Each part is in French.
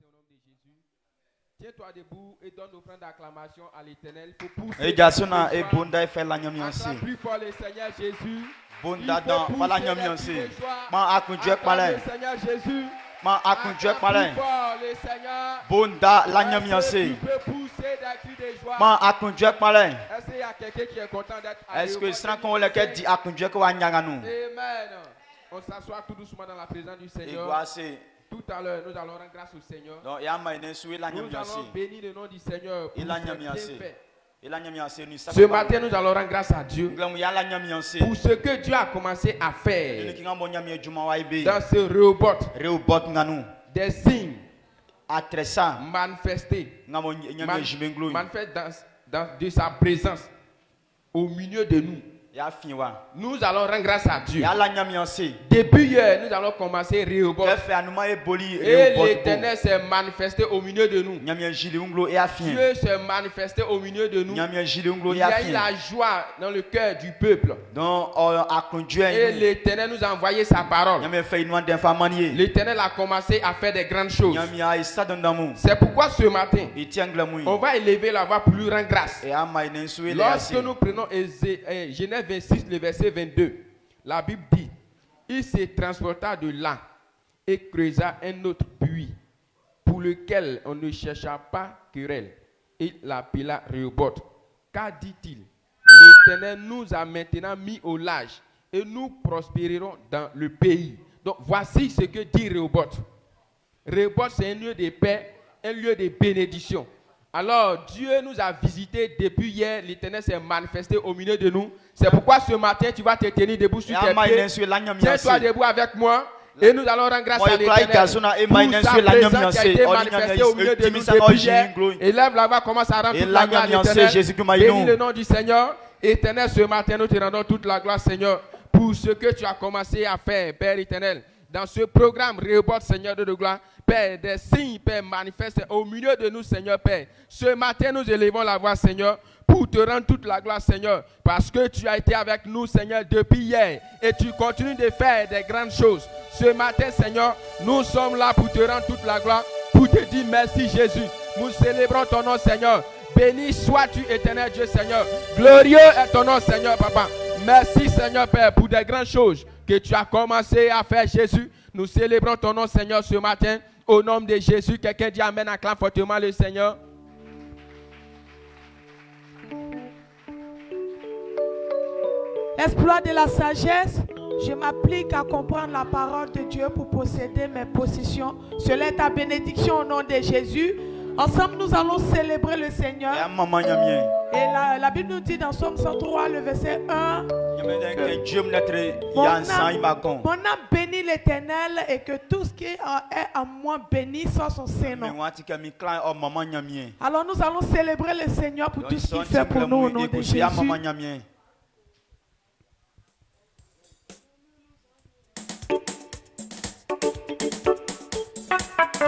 au nom de Jésus. Tiens-toi debout et donne offrande d'acclamation à l'Éternel pour pousser. Et Gasona et Bunda fait la nyami aussi. Acclame plus fort le Seigneur Jésus. Bunda dans voilà nyami aussi. Man akunjue Acclame palais. le Seigneur Jésus. Man akunjue Acclame palais. plus fort le Seigneur. Bunda la nyami Est-ce que aussi. tu peux pousser des cris de joie? Man akunjue palais. Est-ce qu'il y a quelqu'un qui est content d'être à Est-ce que l'aéroport? sans qu'on le quête dit akunjue ko wanyanga nous? Amen. On s'assoit tout doucement dans la présence du Et Seigneur. quoi c'est Tout à l'heure, nous allons rendre grâce au Seigneur. donc ya maine suwe la Nous nyami allons aussi. bénir le nom du Seigneur pour Il a ses nyami aussi. bienfaits. Et la nyami aussi ni Ce matin, nous allons rendre grâce à Dieu ya la nyami aussi. pour ce que Dieu a commencé à Ni faire ki ngambo nyami juma wa ibe. dans ce Rehoboth. Reubot nganu. Des signes Atresa manifestés, ngamo nyami jibenglo. manifestés de sa présence au milieu de nous. Ya finwa. Nous allons rendre grâce à Dieu. Ya la nyami aussi. Depuis hier, nous allons commencer Rehoboth. Fait anuma e boli Et Reubot. l'Éternel s'est manifesté au milieu de nous. Nyami jili nglo e afin. Dieu s'est manifesté au milieu de nous. Nyami jili nglo Il e y a eu afin. la joie dans le cœur du peuple. Donc akunjue Et nous. l'Éternel nous a envoyé sa parole. Nyami fait une d'infamanie. L'Éternel a commencé à faire des grandes choses. Nyami a isa dandamu. C'est pourquoi ce matin, Itiangle mui. on va élever la voix pour lui rendre grâce. Et ama inen suwe le Lorsque asi. nous prenons Genèse 26, le verset 22, la Bible dit, il se transporta de là et creusa un autre puits pour lequel on ne chercha pas querelle. Et l'appela Rehoboth. Car dit-il, l'Éternel nous a maintenant mis au large et nous prospérerons dans le pays. Donc voici ce que dit Rehoboth. Rehoboth, c'est un lieu de paix, un lieu de bénédiction. Alors, Dieu nous a visités depuis hier. L'Éternel s'est manifesté au milieu de nous. C'est pourquoi ce matin, tu vas te tenir debout Et sur tes ama pieds. inen suwe la nyami Tiens-toi asi. debout avec moi. Et nous allons rendre grâce Moi, à je crois que l'Éternel Gazona et pour Maïnen sa sur la présence nyami qui a été asi. manifestée au milieu de nous Timisa depuis no hier. jinglo. Élève la voix, commence à rendre Et toute la la gloire à nyami asi, l'Éternel. Jésus que Bénis maïnou. le nom du Seigneur. Éternel, ce matin, nous te rendons toute la gloire, Seigneur, pour ce que tu as commencé à faire, Père éternel. Dans ce programme, Rehoboth, Seigneur de gloire, Père, des signes, Père, manifestent au milieu de nous, Seigneur, Père. Ce matin, nous élevons la voix, Seigneur, pour te rendre toute la gloire, Seigneur, parce que tu as été avec nous, Seigneur, depuis hier, et tu continues de faire des grandes choses. Ce matin, Seigneur, nous sommes là pour te rendre toute la gloire, pour te dire merci, Jésus. Nous célébrons ton nom, Seigneur. Béni sois-tu, éternel Dieu, Seigneur. Glorieux est ton nom, Seigneur, Papa. Merci, Seigneur, Père, pour des grandes choses que tu as commencé à faire, Jésus. Nous célébrons ton nom, Seigneur, ce matin. Au nom de Jésus, quelqu'un dit Amen, acclame fortement le Seigneur. Exploit de la sagesse, je m'applique à comprendre la parole de Dieu pour posséder mes possessions. Cela est ta bénédiction au nom de Jésus. Ensemble, nous allons célébrer le Seigneur. Et maman nyami. Et la Bible nous dit dans Somme 103, le verset 1, Nyami den Dieu me netre mon yansan ibagon. âme bénit l'Éternel et que tout ce qui est en moi bénit soit son Mais Saint-Nom. wati ke mi clan o maman nyami. Alors nous allons célébrer le Seigneur pour tout ce qu'il fait pour nous au nom de Jésus. Ya maman nyami.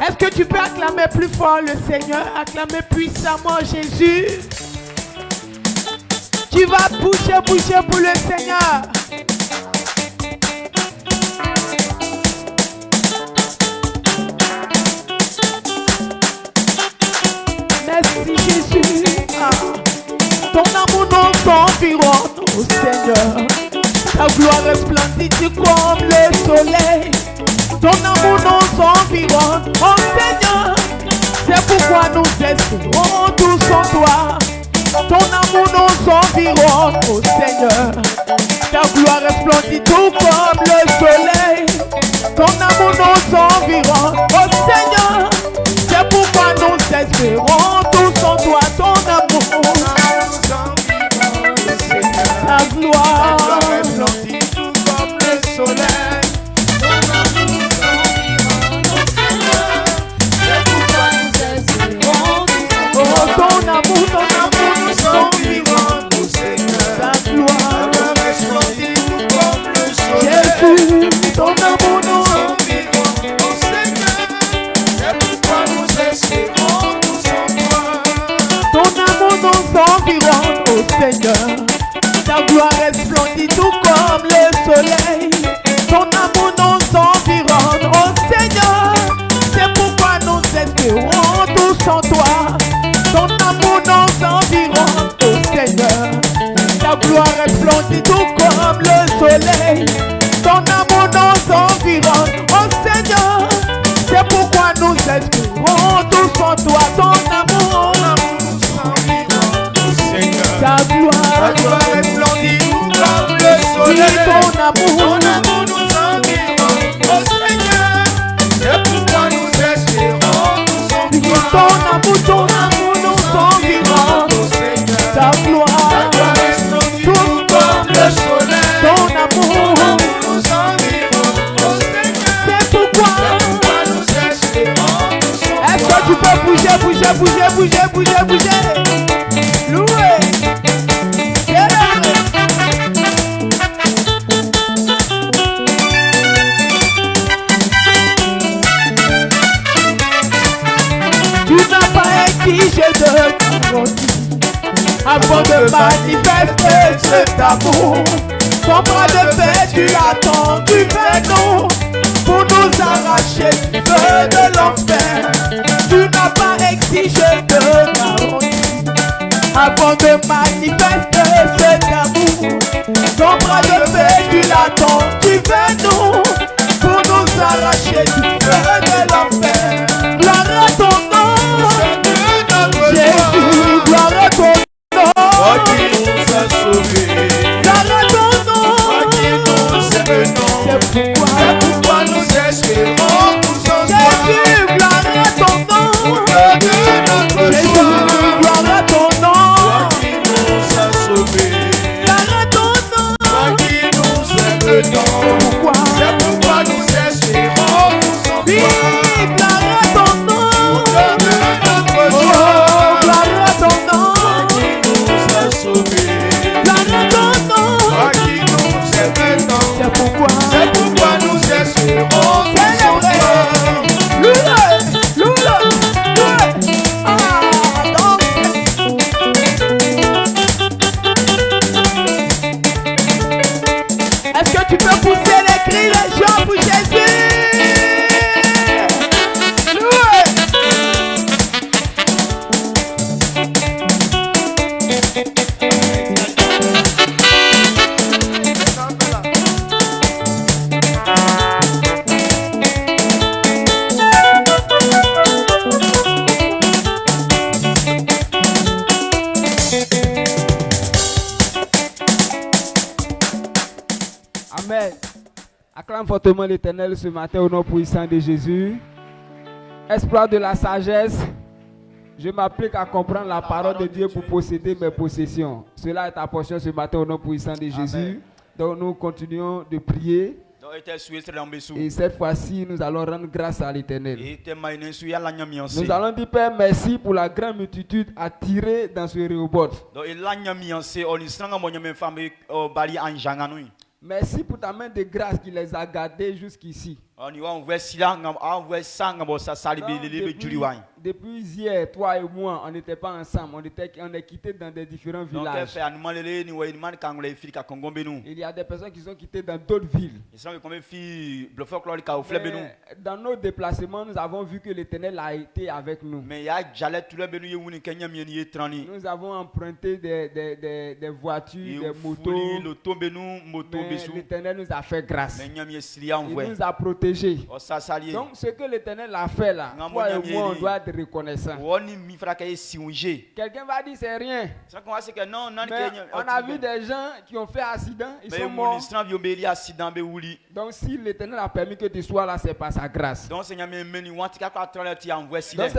Est-ce que tu peux acclamer plus fort le Seigneur, acclamer puissamment Jésus? Tu vas bouger pour le Seigneur. Merci Jésus. Ah. Ton amour nous environne, oh Seigneur. Ta gloire resplendit comme le soleil. Ton amour nous environne, oh Seigneur. C'est pourquoi nous espérons tous en toi. Ton amour nous environne, oh Seigneur. Ta gloire resplendit tout comme le soleil. Ton amour nous environne, oh Seigneur. C'est pourquoi nous espérons tous en toi. Ton amour, ta gloire resplendit tout comme le soleil. oh, ton amour nous environne. Ta gloire, Resplendit tout comme le soleil. Jésus, ton amour nous Ton amour nous environne, oh Seigneur. Ta gloire resplendit tout comme le soleil. Ton amour nous environne, oh Seigneur. C'est pourquoi nous espérons gloire resplendit tout comme le soleil. Ton amour nous environne, oh Seigneur. C'est pourquoi nous espérons tous en toi. Ton amour nous environne, oh Seigneur. Ta gloire resplendit tout comme le soleil. ton amour nous environne, oh Seigneur. C'est pourquoi nous espérons tous en toi. ton amour nous environne, oh Seigneur. ta gloire resplendit tout comme le soleil. ton amour. nous environne, oh Seigneur. C'est pourquoi nous espérons tous en est-ce que tu peux bouger? Louer. Tu n'as pas exigé de ta avant de manifester cet amour. Ton bras de paix, tu l'attends, tu fais non pour nous arracher du feu de l'enfer. Tu n'as pas exigé de ta avant de manifester cet amour. Ton bras de paix, tu l'attends, tu fais non pour nous arracher du feu de l'enfer. Gloire à ton nom, Jésus, gloire à ton nom. qui nous a sauvés. Gloire à ton nom, C'est pourquoi nous espérons tous en toi. Jésus, gloire à ton nom. De notre Jésus, joie. gloire à ton nom. Qui nous a sauvés. Gloire à ton nom. Qui nous aime tant. Pourquoi? C'est pourquoi nous espérons tous en Oui, toi. gloire à ton nom. De notre Oh, joie. gloire à ton nom. Qui nous a sauvés. Gloire à ton nom. Qui nous aime tant. C'est pourquoi Nous espérons célébrer. Louer. Ah, danser. Est-ce que tu peux pousser les cris, les joies pour Jésus? Louer. Amen. Acclame fortement l'Éternel ce matin au nom puissant de Jésus. Espoir de la sagesse, je m'applique à comprendre la parole de Dieu pour posséder mes possessions. Cela est ta portion ce matin au nom puissant de Jésus. Donc nous continuons de prier. Et cette fois-ci, nous allons rendre grâce à l'Éternel. Nous allons dire Père, merci pour la grande multitude attirée dans ce Rehoboth. Merci pour ta main de grâce qui les a gardés jusqu'ici. Depuis hier, toi et moi, on n'était pas ensemble. On est quittés dans des différents villages. Il y a des personnes qui sont quittées dans d'autres villes. Mais dans nos déplacements, nous avons vu que l'Éternel a été avec nous. Nous avons emprunté des voitures, des motos. Mais l'Éternel nous a fait grâce. Il nous a protégés. Donc ce que l'Éternel a fait là, toi et moi, on doit être reconnaissant. Quelqu'un va dire c'est rien. Mais on a vu des gens qui ont fait accident, ils sont morts. Donc si l'Éternel a permis que tu sois là, c'est par sa grâce. Donc c'est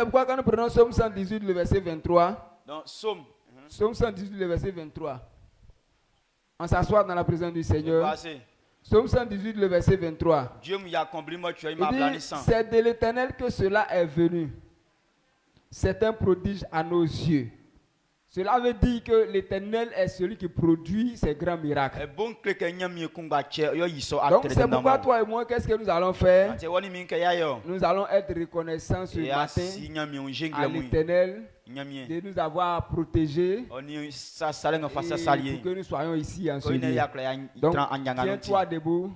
pourquoi quand nous prenons Psaume 118, le verset 23. Psaume 118, le verset 23. On s'assoit dans la présence du Seigneur. Psaume 118, le verset 23. Il dit, c'est de l'Éternel que cela est venu. C'est un prodige à nos yeux. Cela veut dire que l'Éternel est celui qui produit ces grands miracles. Donc c'est pourquoi toi et moi, qu'est-ce que nous allons faire? Nous allons être reconnaissants ce matin à l'Éternel de nous avoir protégés et pour que nous soyons ici en ce lieu. Donc tiens-toi debout.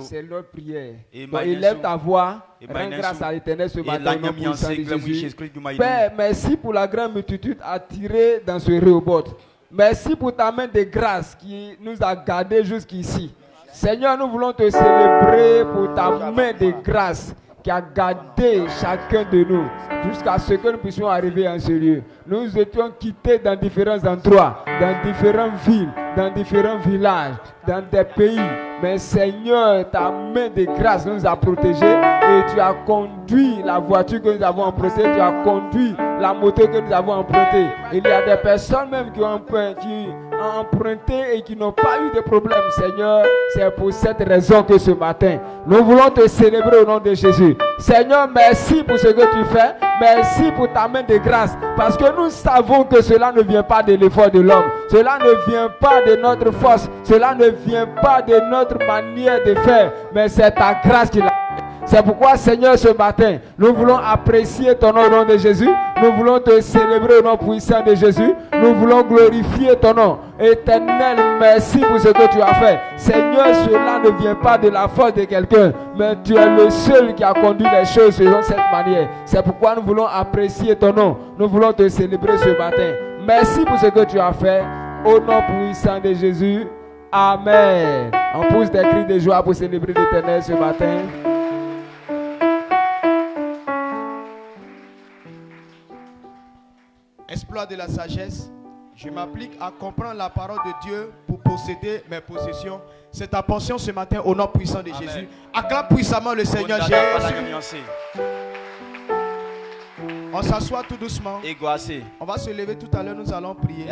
C'est notre prière. Donc, élève ta voix. Rends grâce à l'Éternel ce matin au nom puissant de Jésus. Père, merci pour la grande multitude attirée dans ce Rehoboth. merci pour ta main de grâce qui nous a gardés jusqu'ici. Seigneur, nous voulons te célébrer pour ta main de grâce qui a gardé chacun de nous jusqu'à ce que nous puissions arriver en ce lieu. Nous étions quittés dans différents endroits, dans différentes villes, dans différents villages, dans des pays. Mais Seigneur, ta main de grâce nous a protégés et tu as conduit la voiture que nous avons empruntée, tu as conduit la moto que nous avons empruntée. Il y a des personnes même qui ont emprunté et qui n'ont pas eu de problème. Seigneur, c'est pour cette raison que ce matin, nous voulons te célébrer au nom de Jésus. Seigneur, merci pour ce que tu fais. Merci pour ta main de grâce. Parce que nous savons que cela ne vient pas de l'effort de l'homme. Cela ne vient pas de notre force. Cela ne vient pas de notre manière de faire. Mais c'est ta grâce qui l'a fait. C'est pourquoi, Seigneur, ce matin, nous voulons apprécier ton nom au nom de Jésus. Nous voulons te célébrer au nom puissant de Jésus. Nous voulons glorifier ton nom. Éternel, merci pour ce que tu as fait. Seigneur, cela ne vient pas de la force de quelqu'un, mais tu es le seul qui a conduit les choses selon cette manière. C'est pourquoi nous voulons apprécier ton nom. Nous voulons te célébrer ce matin. Merci pour ce que tu as fait. Au nom puissant de Jésus. Amen. On pousse des cris de joie pour célébrer l'Éternel ce matin. Exploit de la sagesse. Je m'applique à comprendre la parole de Dieu pour posséder mes possessions. C'est ta portion ce matin au nom puissant de Jésus. Acclame puissamment le Seigneur Jésus. On s'assoit tout doucement. On va se lever tout à l'heure, nous allons prier.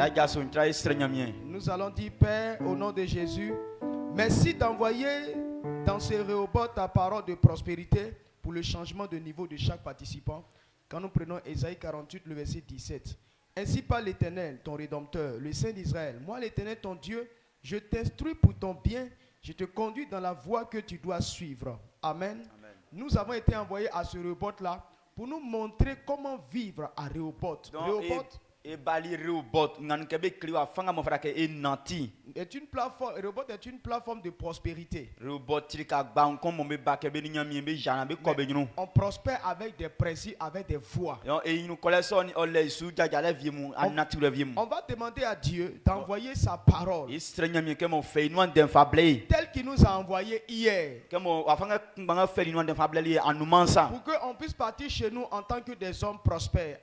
Nous allons dire, Père, au nom de Jésus, merci d'envoyer dans ces Rehoboth ta parole de prospérité pour le changement de niveau de chaque participant. Quand nous prenons Ésaïe 48, le verset 17. Ainsi parle l'Éternel, ton Rédempteur, le Saint d'Israël. Moi, l'Éternel, ton Dieu, je t'instruis pour ton bien. Je te conduis dans la voie que tu dois suivre. Amen. Amen. Nous avons été envoyés à ce Rehoboth-là pour nous montrer comment vivre à Rehoboth. Rehoboth est une plateforme. Rehoboth est une plateforme de prospérité. On prospère avec des principes, avec des voies. On va demander à Dieu d'envoyer sa parole telle qu'il nous a envoyé hier, pour qu'on puisse partir chez nous en tant que des hommes prospères.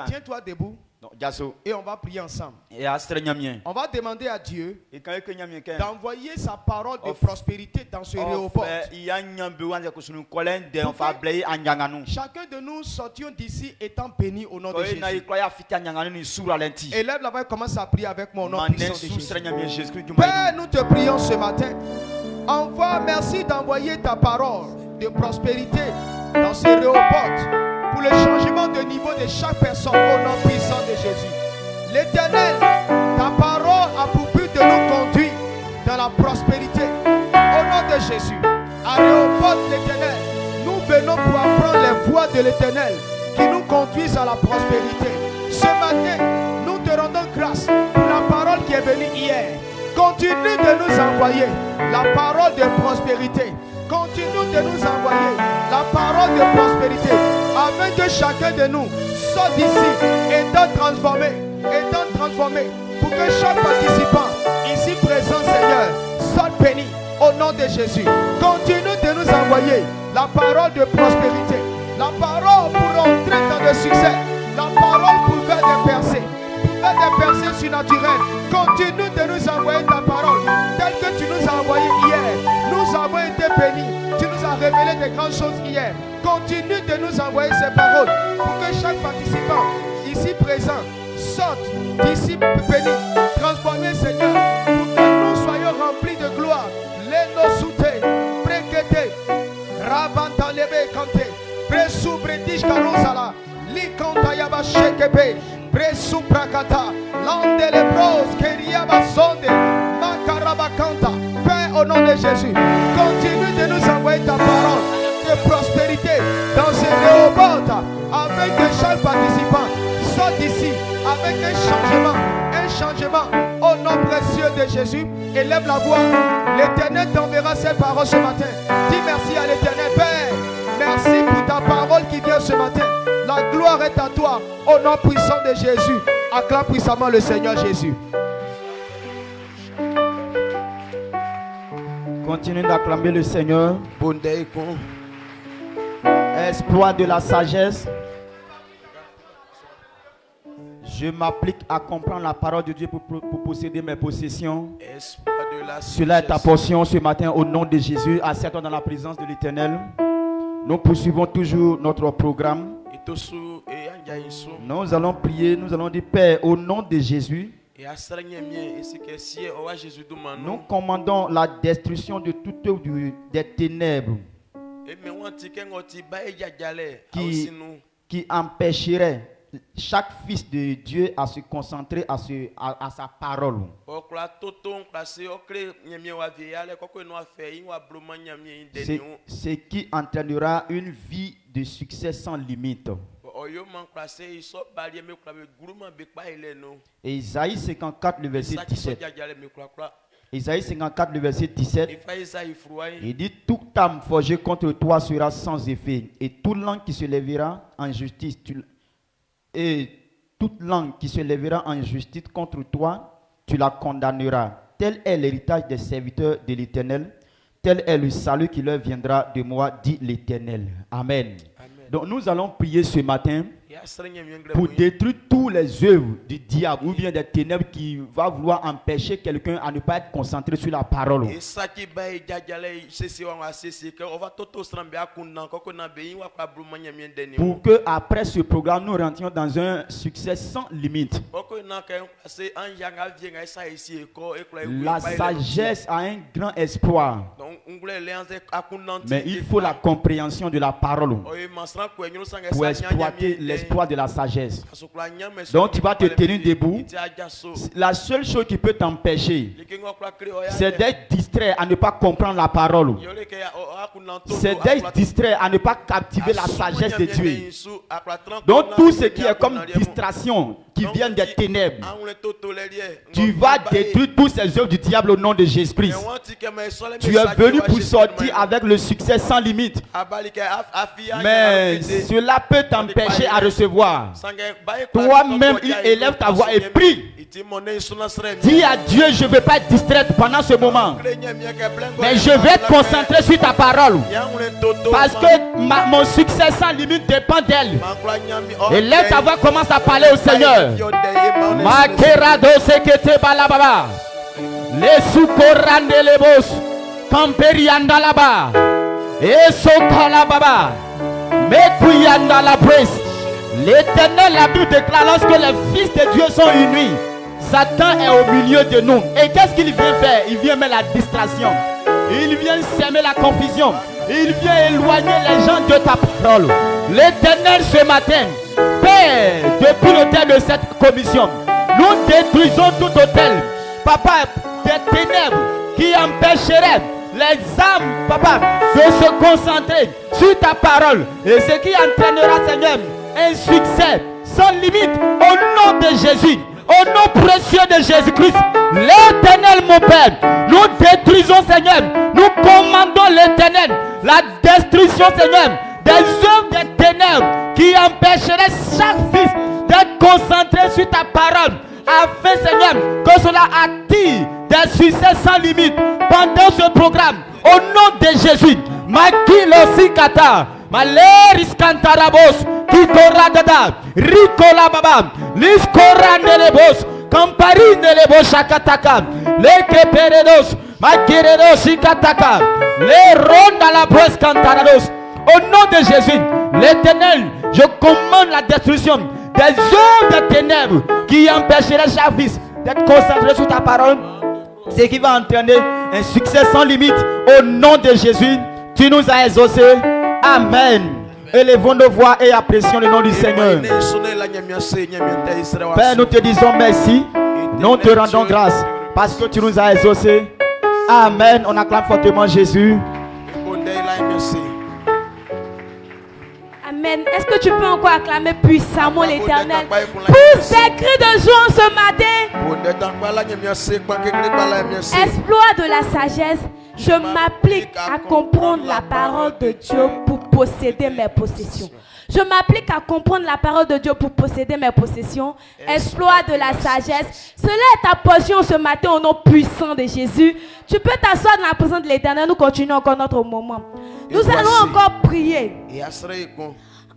Tiens-toi debout. Et on va prier ensemble. On va demander à Dieu d'envoyer sa parole de prospérité dans ce Rehoboth. Chacun de nous sortions d'ici étant bénis au nom de Jésus. Élève là-bas et commence à prier avec mon nom puissant de Jésus. Père, nous te prions ce matin. Merci d'envoyer ta parole de prospérité dans ce Rehoboth pour le changement de niveau de chaque personne au nom puissant de Jésus. L'Éternel, ta parole a pour but de nous conduire dans la prospérité au nom de Jésus. À Rehoboth, l'Éternel, nous venons pour apprendre les voies de l'Éternel qui nous conduisent à la prospérité. Ce matin, nous te rendons grâce pour la parole qui est venue hier. Continue de nous envoyer la parole de prospérité. Continue de nous envoyer la parole de prospérité, afin que chacun de nous sorte d'ici étant transformé, pour que chaque participant ici présent, Seigneur, sorte béni au nom de Jésus. Continue de nous envoyer la parole de prospérité, la parole pour entrer dans le succès, la parole pour faire des percées, surnaturelles. Continue de nous envoyer ta parole telle que tu nous as envoyé hier. Nous avons été bénis. Tu nous as révélé des grandes choses hier. Continue de nous envoyer ces paroles pour que chaque participant ici présent sorte d'ici béni, transformé, Seigneur, pour que nous soyons remplis de gloire. Leno soute, prekete, rabanta lebe kante, presu bredish karosala, likanta yaba shekebe, presu prakata, lande lebros, keriaba sonde, makarabakanta. Père, au nom de Jésus, continue de nous envoyer ta parole de prospérité dans ce Rehoboth, afin que chaque participant sorte d'ici avec un changement au nom précieux de Jésus. Élève la voix. L'Éternel t'enverra cette parole ce matin. Dis merci à l'Éternel. Père, merci pour ta parole qui vient ce matin. La gloire gloire est à toi. Au nom puissant de Jésus. Acclame puissamment le Seigneur Jésus. Continuez d'acclamer le Seigneur. Exploit de la sagesse. Je m'applique à comprendre la parole de Dieu pour posséder mes possessions. Cela est ta portion ce matin au nom de Jésus. Assieds-toi dans la présence de l'Éternel. Nous poursuivons toujours notre programme. Nous allons prier, nous allons dire Père, au nom de Jésus. Nous commandons la destruction de toute œuvre des ténèbres qui empêcherait chaque fils de Dieu à se concentrer à sa parole. Ce qui entraînera une vie de succès sans limite. Et Isaïe 54, le verset 17. Isaïe 54, le verset 17. Il dit: toute âme forgée contre toi sera sans effet, et toute langue qui se lèvera en justice, contre toi, tu la condamneras. Tel est l'héritage des serviteurs de l'Éternel. Tel est le salut qui leur viendra de moi, dit l'Éternel. Amen. Donc nous allons prier ce matin pour détruire tous les œuvres du diable ou bien des ténèbres qui va vouloir empêcher quelqu'un à ne pas être concentré sur la parole. Pour que après ce programme nous rentrions dans un succès sans limite. La sagesse a un grand espoir, mais il faut la compréhension de la parole pour exploiter l'espoir de la sagesse. Donc tu vas te tenir debout. La seule chose qui peut t'empêcher, c'est d'être distrait à ne pas comprendre la parole. C'est d'être distrait à ne pas captiver la sagesse de Dieu. Donc tout ce qui est comme distraction qui vient des ténèbres, tu vas détruire tous ces œuvres du diable au nom de Jésus-Christ. Tu es venu pour sortir avec le succès sans limite. Mais cela peut t'empêcher à recevoir. Toi-même, élève ta voix et prie. Dis à Dieu: je ne veux pas être distraite pendant ce moment, mais je vais être concentré sur ta parole, parce que mon succès sans limite dépend d'elle. Élève ta voix, commence à parler au Seigneur. Makerado sekete balababa, les soukorande les boss, camperianda là-bas, et sokala baba, mekuyanda la presse. L'Éternel, la Bible déclare, lorsque les fils de Dieu sont unis, Satan est au milieu de nous. Et qu'est-ce qu'il vient faire? Il vient mettre la distraction. Il vient semer la confusion. Il vient éloigner les gens de ta parole. L'Éternel, ce matin, Père, depuis l'autel de cette commission, nous détruisons tout autel, Papa, des ténèbres qui empêcheraient les âmes, Papa, de se concentrer sur ta parole. Et ce qui entraînera, Seigneur, un succès sans limite au nom de Jésus, au nom précieux de Jésus-Christ. L'Éternel, mon Père, nous détruisons, Seigneur, nous commandons l'Éternel, la destruction, Seigneur, des œuvres des ténèbres qui empêcheraient chaque fils d'être concentré sur ta parole, afin, Seigneur, que cela attire des succès sans limite pendant ce programme. Au nom de Jésus, Makilo Sikata, Maleris Cantarabos, Kitora Dada, Ricola Baba, Liskora Nelebos, Campari Nelebos Shakataka, Leke Peredos, Makiredos Shikataka, les rondes à la brosse Cantarados. Au nom de Jésus, l'Éternel, je commande la destruction des œuvres des ténèbres qui empêcheraient chaque fils d'être concentré sur ta parole, ce qui va entraîner un succès sans limite. Au nom de Jésus, tu nous as exaucés. Amen. Élevons nos voix et apprécions le nom du Seigneur. Père, nous te disons merci. Nous te rendons grâce parce que tu nous as exaucés. Amen. On acclame fortement Jésus. Amen. Est-ce que tu peux encore acclamer puissamment l'Éternel pour ces cris de joie ce matin? Exploit de la sagesse. Je m'applique à comprendre la parole de Dieu pour posséder mes possessions. Je m'applique à comprendre la parole de Dieu pour posséder mes possessions. Exploit de la sagesse. Cela est ta portion ce matin au nom puissant de Jésus. Tu peux t'asseoir dans la présence de l'Éternel. Nous continuons encore notre moment. Nous allons encore prier.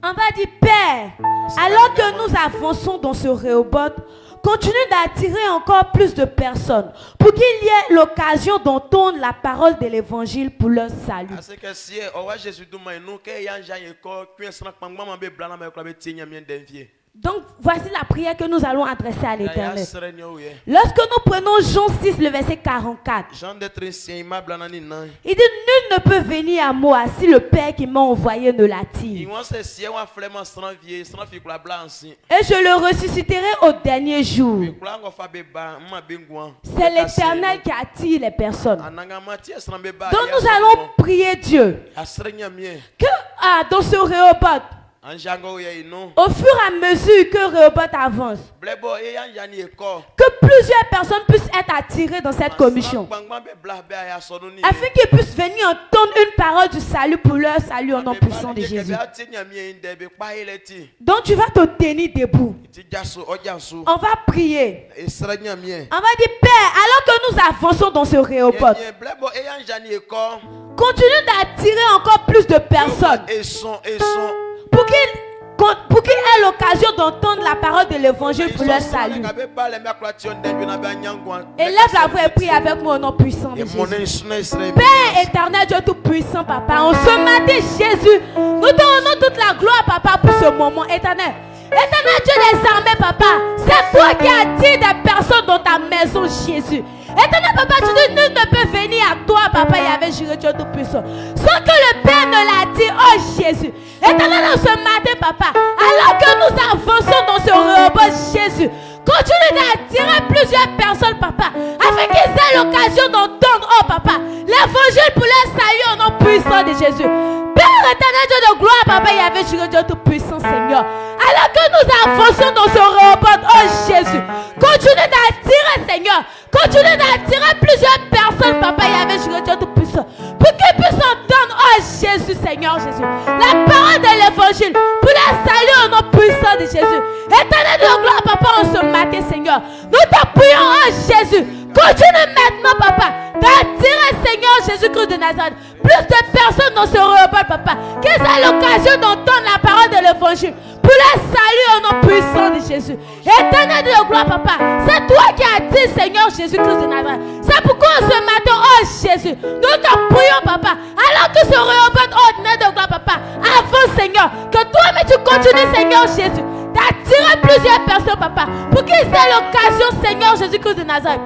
On va dire, Père, alors que nous avançons dans ce Rehoboth, continue d'attirer encore plus de personnes pour qu'il y ait l'occasion d'entendre la parole de l'évangile pour leur salut. Donc, voici la prière que nous allons adresser à l'Éternel. Lorsque nous prenons Jean 6, le verset 44, il dit, nul ne peut venir à moi si le Père qui m'a envoyé ne l'attire. Et je le ressusciterai au dernier jour. C'est l'Éternel qui attire les personnes. Donc nous allons prier Dieu que dans ce Rehoboth, au fur et à mesure que Rehoboth avance, que plusieurs personnes puissent être attirées dans cette commission, afin qu'ils puissent venir entendre une parole du salut pour leur salut au nom puissant de Jésus. Donc tu vas te tenir debout. On va prier. On va dire, Père, alors que nous avançons dans ce Rehoboth, continue d'attirer encore plus de personnes pour qu'ils aient l'occasion d'entendre la parole de l'évangile pour leur salut. Élève la voix et prie avec moi au nom puissant de Jésus. Père éternel, Dieu tout puissant, Papa, en ce matin, Jésus, nous te rendons toute la gloire, Papa, pour ce moment éternel. Éternel Dieu des armées, Papa, c'est toi qui attires des personnes dans ta maison, Jésus. Éternel Papa, tu dis, nul ne peut venir à toi, Papa, il y avait juré Dieu tout-puissant, sans que le Père ne l'attire, oh Jésus. Éternel, ce matin, Papa, alors que nous avançons dans ce Rehoboth, Jésus, continue d'attirer plusieurs personnes, Papa, afin qu'ils aient l'occasion d'entendre, oh Papa, l'évangile pour leur salut au nom puissant de Jésus. Père éternel, Dieu de gloire, Papa, il y avait juré Dieu tout-puissant, Seigneur. Alors que nous avançons dans ce Rehoboth, oh Jésus, continue d'attirer, Seigneur, continue d'attirer plusieurs personnes, Papa, il y avait juré Dieu tout-puissant, pour qu'ils puissent entendre, oh Jésus, Seigneur Jésus, la parole de l'évangile, pour leur salut au nom puissant de Jésus. Éternel de gloire, Papa, en ce matin, Seigneur, nous te prions, oh Jésus, continue maintenant, Papa, d'attirer, Seigneur Jésus-Christ de Nazareth, plus de personnes dans ce Rehoboth, Papa, qu'ils aient l'occasion d'entendre la parole de l'évangile pour leur salut au nom puissant de Jésus. Éternel de gloire, Papa, c'est toi qui attires, Seigneur Jésus-Christ de Nazareth. C'est pourquoi ce matin, oh Jésus, nous te prions, Papa, alors que ce Rehoboth ordinaire de gloire, Papa, avance, Seigneur, que toi-même tu continues, Seigneur Jésus, d'attirer plusieurs personnes, Papa, pour qu'ils aient l'occasion, Seigneur Jésus-Christ de Nazareth,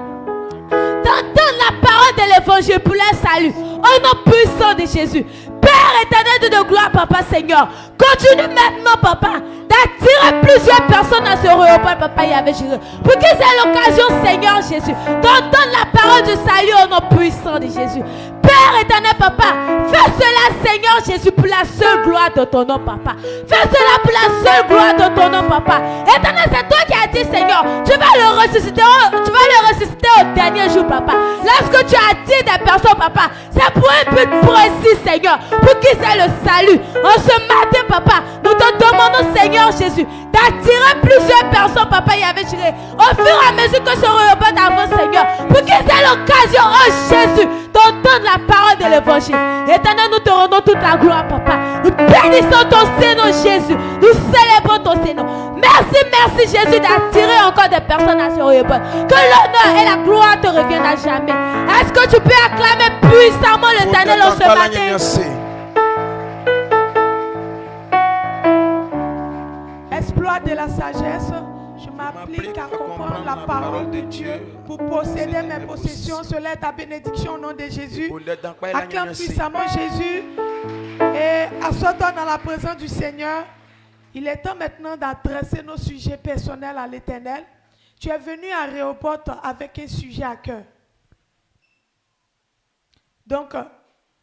d'entendre la parole de l'évangile pour leur salut au nom puissant de Jésus. Père éternel de gloire, Papa, Seigneur, continue maintenant, Papa, d'attirer plusieurs personnes à ce Rehoboth, Papa, il y avait juré, pour qu'ils aient l'occasion, Seigneur Jésus, d'entendre la parole du salut au nom puissant de Jésus. Père éternel, Papa, fais cela, Seigneur Jésus, pour la seule gloire de ton nom, Papa. Fais cela pour la seule gloire de ton nom, Papa. Éternel, c'est toi qui as dit, Seigneur, tu vas le ressusciter au dernier jour, Papa. Lorsque tu attires des personnes, Papa, c'est pour un but précis, Seigneur, pour qu'ils aient le salut. En ce matin, Papa, nous te demandons, Seigneur Jésus, d'attirer plusieurs personnes, Papa, il y avait tiré, au fur et à mesure que ce Rehoboth avance, Seigneur, pour qu'ils aient l'occasion, oh Jésus, d'entendre la parole de l'évangile. Éternel, nous te rendons toute la gloire, Papa. Nous bénissons ton Seigneur Jésus. Nous célébrons ton Seigneur. Merci, merci Jésus d'attirer encore des personnes à ce Rehoboth. Que l'honneur et la gloire te reviennent à jamais. Est-ce que tu peux acclamer puissamment l'Éternel en ce matin? Exploit de la sagesse. Je m'applique à comprendre la parole de Dieu pour posséder mes possessions. Cela est ta bénédiction au nom de Jésus. Acclame puissamment Jésus et assois-toi dans la présence du Seigneur. Il est temps maintenant d'adresser nos sujets personnels à l'Éternel. Tu es venu à Rehoboth avec un sujet à cœur. Donc,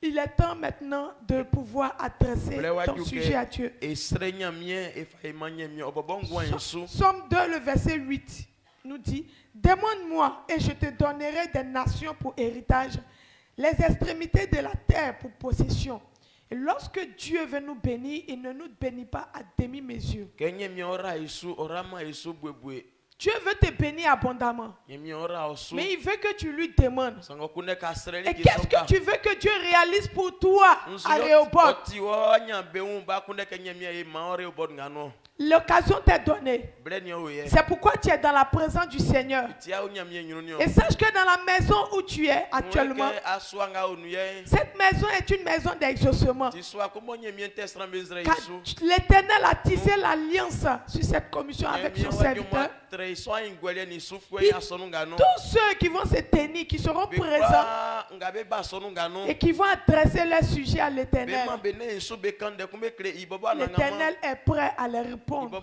il est temps maintenant de pouvoir adresser ton sujet à Dieu. Somme 2, le verset 8 nous dit, « Demande-moi et je te donnerai des nations pour héritage, les extrémités de la terre pour possession. Et lorsque Dieu veut nous bénir, il ne nous bénit pas à demi-mesure. Dieu veut te bénir abondamment. Mais il veut que tu lui demandes. Et qu'est-ce que tu veux que Dieu réalise pour toi à Rehoboth? L'occasion t'est donnée. C'est pourquoi tu es dans la présence du Seigneur. Et sache que dans la maison où tu es actuellement, cette maison est une maison d'exaucement. Car l'Éternel a tissé l'alliance sur cette commission avec son serviteur. Tous ceux qui vont se tenir, qui seront présents et qui vont adresser leur sujet à l'Éternel, l'Éternel est prêt à leur répondre.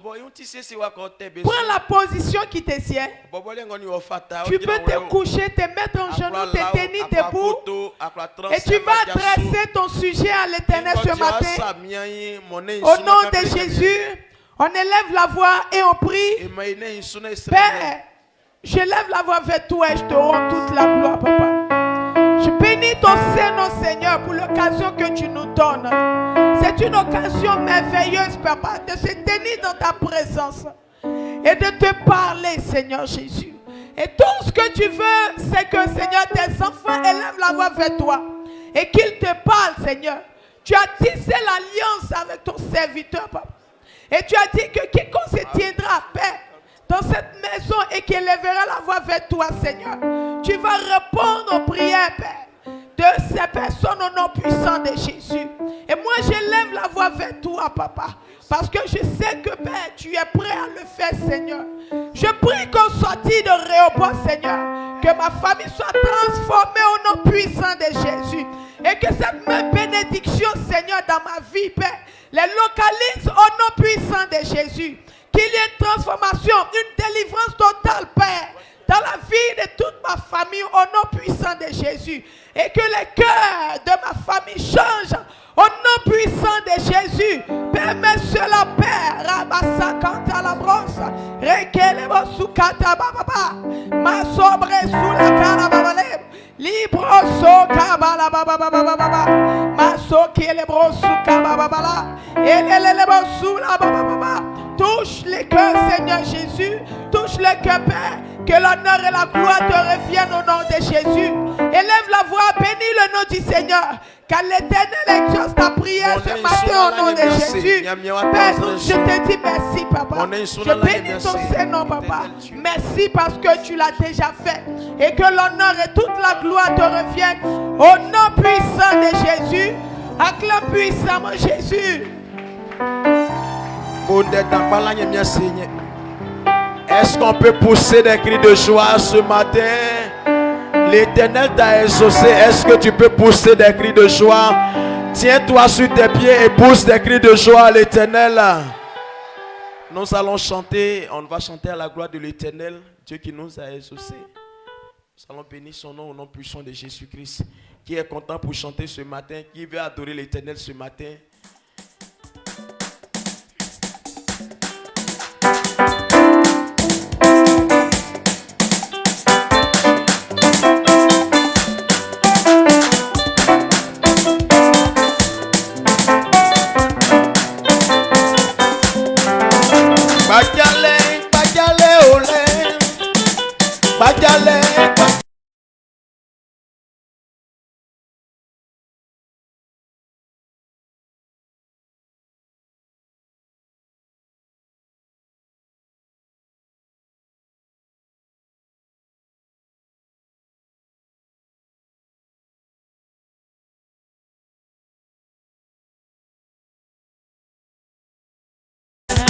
Prends la position qui te sied. Tu peux te coucher, te mettre en genoux, te tenir debout et tu vas adresser ton sujet à l'Éternel ce matin. Au nom de Jésus, on élève la voix et on prie. Père, je lève la voix vers toi et je te rends toute la gloire, papa. Je bénis ton Saint-Nom, Seigneur, pour l'occasion que tu nous donnes. C'est une occasion merveilleuse, papa, de se tenir dans ta présence et de te parler, Seigneur Jésus. Et tout ce que tu veux, c'est que, Seigneur, tes enfants élèvent la voix vers toi et qu'ils te parlent, Seigneur. Tu as tissé l'alliance avec ton serviteur, papa. Et tu as dit que quiconque se tiendra à paix dans cette maison et qui élèvera la voix vers toi, Seigneur, tu vas répondre aux prières, Père, de ces personnes au nom puissant de Jésus. Et moi, j'élève la voix vers toi, papa, parce que je sais que, Père, tu es prêt à le faire, Seigneur. Je prie qu'au sortir de Rehoboth, Seigneur, que ma famille soit transformée au nom puissant de Jésus. Et que cette même bénédiction, Seigneur, dans ma vie, Père, les localise au nom puissant de Jésus. Qu'il y ait une transformation, une délivrance totale, Père, dans la vie de toute ma famille au nom puissant de Jésus. Et que les cœurs de ma famille changent au nom puissant de Jésus. Permets cela, Père. Rabassa kanta la brosse. Rekelebo sukata bababa. Ma sobre sous la cara babale. Libro soka bala bababa. Ma sokelebo suka babala. Elelebo sous la bababa. Touche les cœurs, Seigneur Jésus. Touche les cœurs, Père. Que l'honneur et la gloire te reviennent au nom de Jésus. Élève la voix, bénis le nom du Seigneur. Car l'Éternel exauce ta prière ce matin au nom de Jésus. Père, je te dis merci, papa. Je bénis ton Saint-Nom, papa. Merci parce que tu l'as déjà fait. Et que l'honneur et toute la gloire te reviennent au nom puissant de Jésus. Acclame puissamment Jésus. Est-ce qu'on peut pousser des cris de joie ce matin? L'Éternel t'a exaucé. Est-ce que tu peux pousser des cris de joie? Tiens-toi sur tes pieds et pousse des cris de joie à l'Éternel. Nous allons chanter. On va chanter à la gloire de l'Éternel, Dieu qui nous a exaucés. Nous allons bénir son nom au nom puissant de Jésus-Christ. Qui est content pour chanter ce matin? Qui veut adorer l'Éternel ce matin?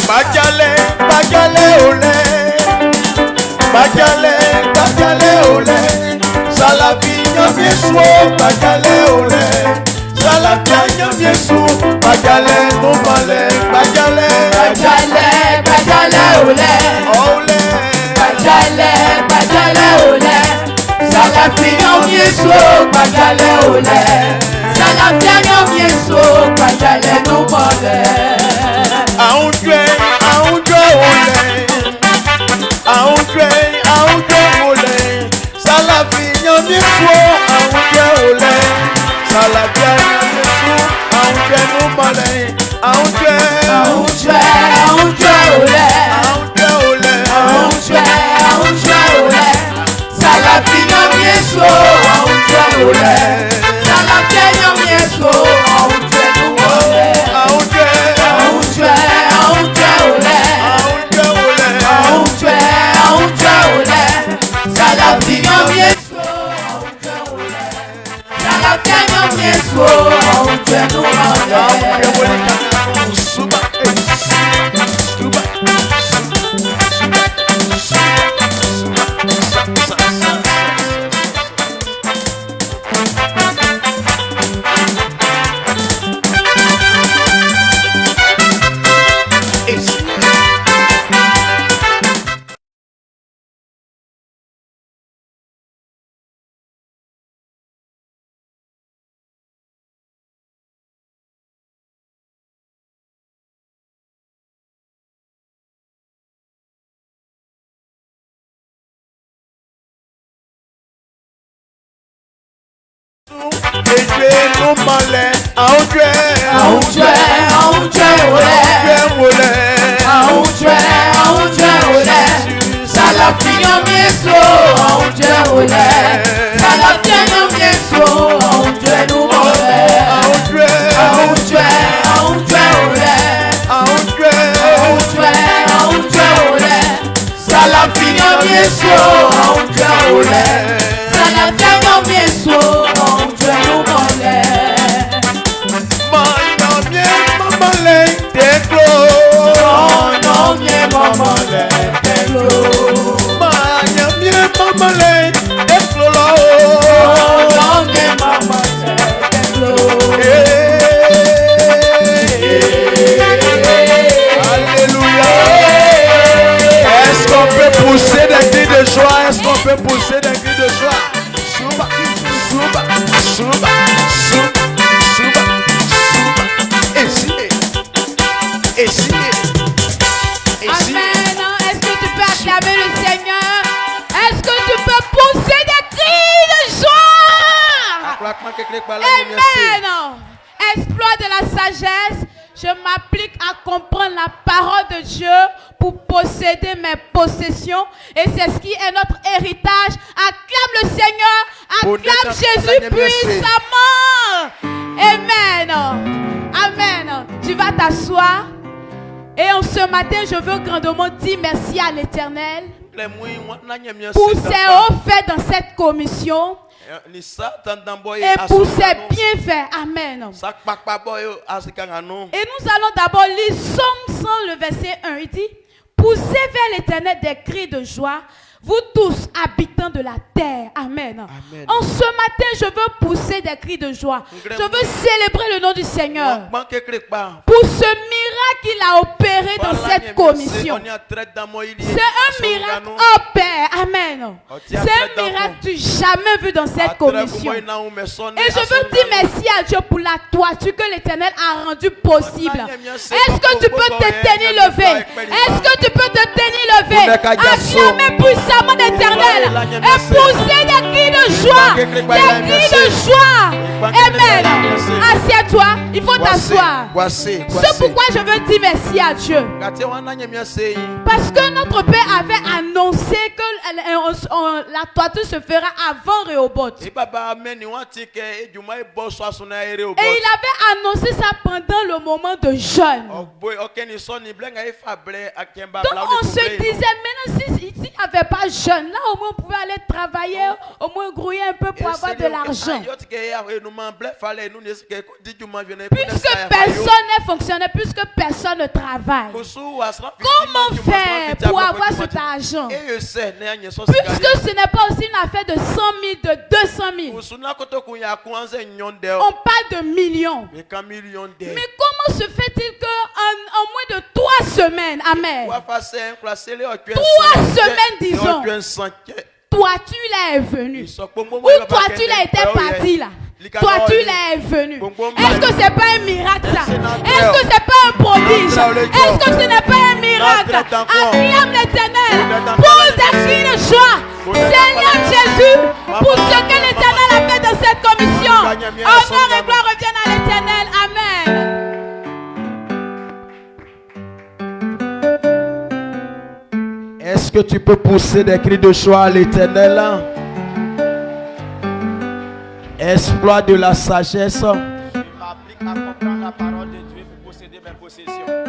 Bajale, bajale olé, bajale, bajale olé, salafia bieso, bajale olé, salafia bieso, bajale no male, bajale, bajale, bajale olé, olé, bajale, bajale olé, salafia bieso, bajale olé, salafia bieso, bajale no male. Aunque olé, salafinha me sou, aunque olé, salafinha me sou, aunque Amen. Exploit de la sagesse. Je m'applique à comprendre la parole de Dieu pour posséder mes possessions. Et c'est ce qui est notre héritage. Acclame le Seigneur. Acclame Jésus puissamment. Amen. Amen. Tu vas t'asseoir. Et en ce matin, je veux grandement dire merci à l'Éternel pour ses hauts faits dans cette commission. Et pour ses bienfaits. Amen. Et nous allons d'abord lire Somme 100, le verset 1. Il dit: poussez vers l'Éternel des cris de joie, vous tous, habitants de la terre. Amen. Amen. En ce matin, je veux pousser des cris de joie. Je veux célébrer le nom du Seigneur pour ce miracle qu'il a opéré dans cette commission. C'est un miracle, oh Père. Amen. C'est un miracle du jamais vu dans cette commission. Et je veux dire merci à Dieu pour la toiture que l'Éternel a rendue possible. Est-ce que tu peux te tenir levé? Est-ce que tu peux te tenir levé? Acclamez puissamment l'Éternel et pousser des cris de joie. Des cris de joie. Amen. Assieds-toi. Il faut t'asseoir. C'est pourquoi je veux dire merci à Dieu. Parce que notre Père avait annoncé que la toiture se fera avant Rehoboth. Et il avait annoncé ça pendant le moment de jeûne. Donc on se disait, maintenant s'il n'y avait pas jeûne, là au moins on pouvait aller travailler, au moins grouiller un peu pour avoir de l'argent. Puisque personne ne fonctionnait, puisque personne ne travaille, comment faire pour avoir cet argent? Puisque ce n'est pas aussi une affaire de 100 000, de 200 000. On parle de millions. Mais comment se fait-il qu'en moins de 3 semaines, amen, 3 semaines disons, toiture là est venue. Ou toiture là était partie là. Toiture là est venue. Est-ce que c'est pas un miracle ça? Est-ce que c'est pas un prodige? Est-ce que ce n'est pas un miracle? Acclame l'Éternel pour des cris de joie. Seigneur Jésus, pour ce que l'Éternel a fait dans cette commission. Honneur et gloire reviennent à l'Éternel. Amen. Est-ce que tu peux pousser des cris de joie à l'Éternel? Exploit de la sagesse.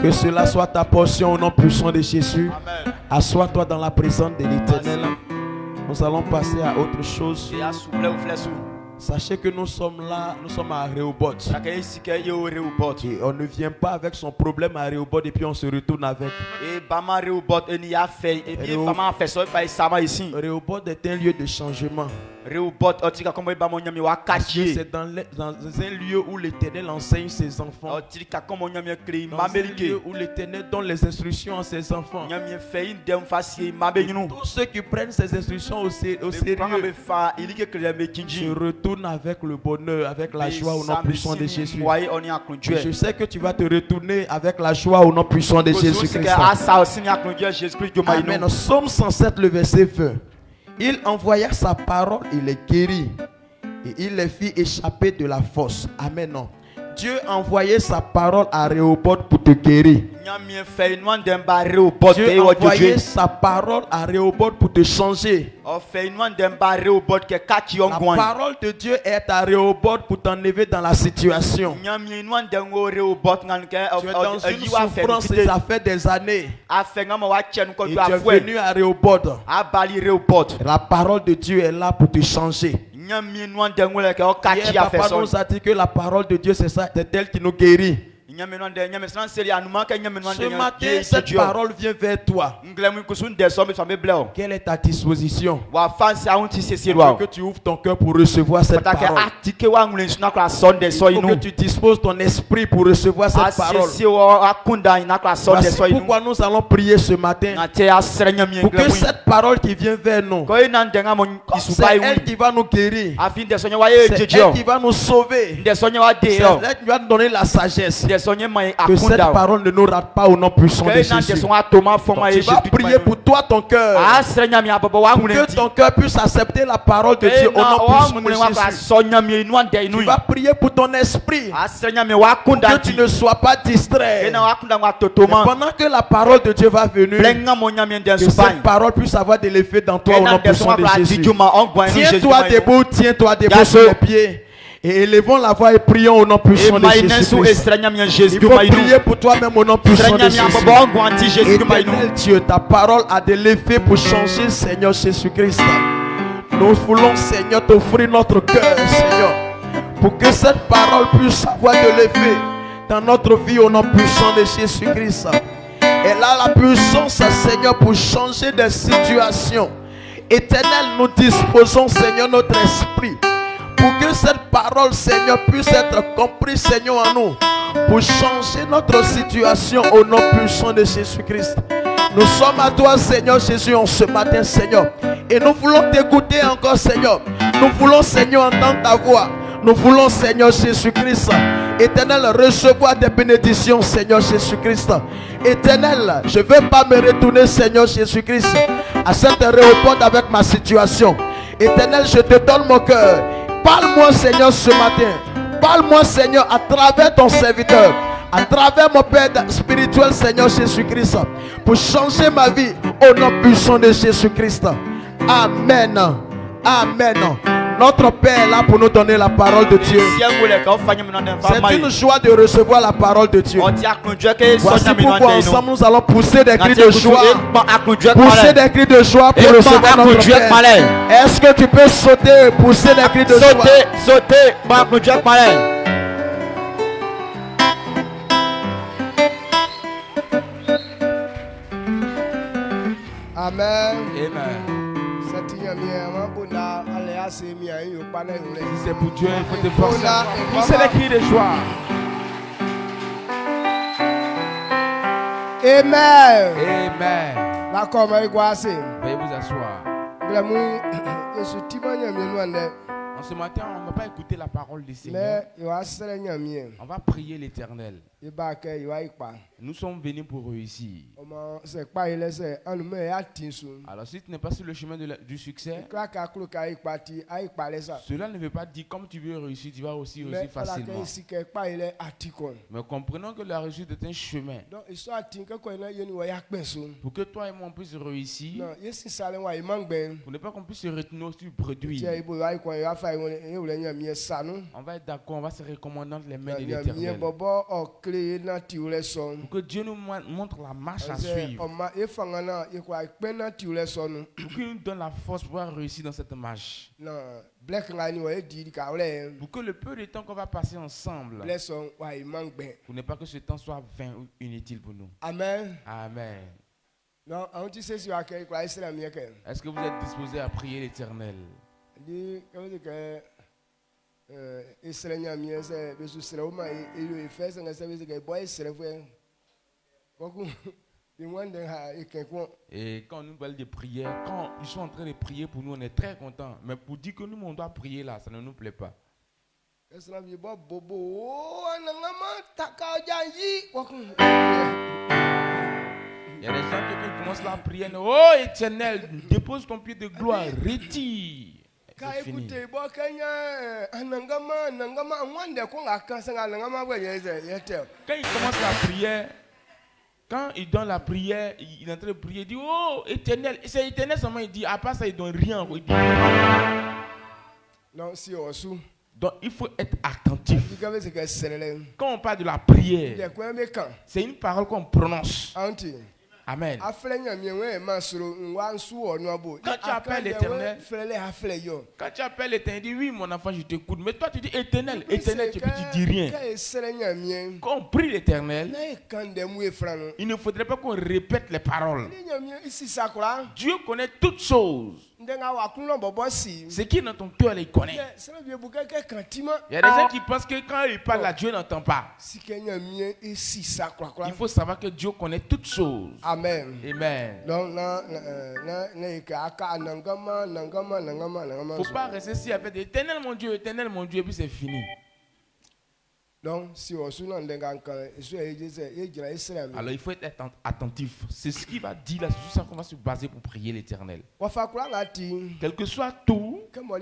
Que cela soit ta portion au nom puissant de Jésus. Amen. Assois-toi dans la présence de l'Éternel. Nous allons passer à autre chose. Sachez que nous sommes là, nous sommes à Rehoboth. Et on ne vient pas avec son problème à Rehoboth et puis on se retourne avec. Rehoboth est un lieu de changement. C'est dans un lieu où l'Éternel enseigne ses enfants. Dans un lieu où l'Éternel donne les instructions à ses enfants. Tous ceux qui prennent ces instructions au sérieux se retournent avec le bonheur, avec la joie au nom puissant de Jésus. Je sais que tu vas te retourner avec la joie au nom puissant de Jésus-Christ. Amen. Psaume 107, le verset 20. Il envoya sa parole, il les guérit et il les fit échapper de la fosse. Amen. Dieu a envoyé sa parole à Rehoboth pour te guérir. Dieu a envoyé sa parole à Rehoboth pour te changer. La parole de Dieu est à Rehoboth pour t'enlever dans la situation. Tu es dans une souffrance et ça fait des années. Et tu es venu à Rehoboth. La parole de Dieu est là pour te changer. Hier, papa nous a dit que la parole de Dieu, c'est ça, c'est elle qui nous guérit. Ce matin, cette parole vient vers toi. Quelle est ta disposition? Que tu ouvres ton cœur pour recevoir cette parole. Il faut que tu disposes ton esprit pour recevoir cette parole. Voici pourquoi nous allons prier ce matin. Pour que cette parole qui vient vers nous, c'est elle qui va nous guérir. C'est elle qui va nous sauver. C'est elle qui va nous donner la sagesse. Que cette parole ne nous rate pas au nom puissant de Jésus. Tu vas prier pour toi ton cœur. Pour que ton cœur puisse accepter la parole de Dieu au nom puissant de Jésus. Tu vas prier pour ton esprit. Pour que tu ne sois pas distrait. Pendant que la parole de Dieu va venir, que cette parole puisse avoir de l'effet dans toi au nom puissant de Jésus. Tiens-toi debout sur les pieds. Et élevons la voix et prions au nom puissant de Jésus-Christ. Il faut prier pour toi-même au nom puissant de Jésus. Éternel Dieu, ta parole a de l'effet pour changer, Seigneur Jésus-Christ. Nous voulons, Seigneur, t'offrir notre cœur, Seigneur, pour que cette parole puisse avoir de l'effet dans notre vie au nom puissant de Jésus-Christ. Elle a la puissance, Seigneur, pour changer des situations. Éternel, nous disposons, Seigneur, notre esprit, pour que cette parole, Seigneur, puisse être comprise, Seigneur, en nous, pour changer notre situation au nom puissant de Jésus-Christ. Nous sommes à toi, Seigneur Jésus, en ce matin, Seigneur. Et nous voulons t'écouter encore, Seigneur. Nous voulons, Seigneur, entendre ta voix. Nous voulons, Seigneur Jésus-Christ, Éternel, recevoir des bénédictions, Seigneur Jésus-Christ. Éternel, je ne veux pas me retourner, Seigneur Jésus-Christ, à cet aéroport avec ma situation. Éternel, je te donne mon cœur. Parle-moi, Seigneur, ce matin. Parle-moi, Seigneur, à travers ton serviteur, à travers mon Père spirituel, Seigneur Jésus-Christ, pour changer ma vie au nom puissant de Jésus-Christ. Amen. Amen. Notre Père est là pour nous donner la parole de Dieu. C'est une joie de recevoir la parole de Dieu. Voici pourquoi ensemble nous allons pousser des cris de joie. Pousser des cris de joie pour recevoir notre Père. Est-ce que tu peux sauter et pousser des cris de joie? Sauter. Amen. Amen. Si c'est pour Dieu, il faut te forcer. Poussez les cris de joie. Amen. Amen. Veuillez vous asseoir. En ce matin, on ne va pas écouter la parole du Seigneur. On va prier l'Éternel. Nous sommes venus pour réussir. Alors si tu n'es pas sur le chemin du succès, cela ne veut pas dire comme tu veux réussir, tu vas aussi réussir facilement. Mais comprenons que la réussite est un chemin. Pour que toi et moi on puisse réussir, pour ne pas qu'on puisse se retenir sur le produit. On va être d'accord, on va se recommander entre les mains de l'Éternel. Pour que Dieu nous montre la marche à suivre. Pour qu'il nous donne la force pour pouvoir réussir dans cette marche. Pour que le peu de temps qu'on va passer ensemble, pour ne pas que ce temps soit vain ou inutile pour nous. Amen. Amen. Est-ce que vous êtes disposés à prier l'Éternel? Et quand nous parlons de prière, quand ils sont en train de prier pour nous, on est très contents. Mais pour dire que nous, on doit prier là, ça ne nous plaît pas. Il y a des gens qui commencent la prière. Oh Éternel, dépose ton pied de gloire, retire. C'est fini. Quand il commence la prière, quand il donne la prière, il est en train de prier, il dit oh Éternel, c'est Éternel seulement, il dit à part ça il donne rien. Il dit, non, si donc il faut être attentif. Quand on parle de la prière, c'est une parole qu'on prononce. Amen. Quand tu appelles l'Éternel, il dit oui mon enfant je t'écoute. Mais toi tu dis Éternel, Éternel tu dis rien. Quand on prie l'Éternel, il ne faudrait pas qu'on répète les paroles. Dieu connaît toutes choses. Ce qui est dans ton cœur, il connaît. Il y a des gens qui pensent que quand il parle à Dieu, n'entend pas. Il faut savoir que Dieu connaît toutes choses. Amen. Amen. Il ne faut pas rester ici avec éternel mon Dieu, et puis c'est fini. Alors il faut être attentif. C'est ce qu'il va dire là, c'est sur ça qu'on va se baser pour prier l'Éternel. Quel que soit tout, comme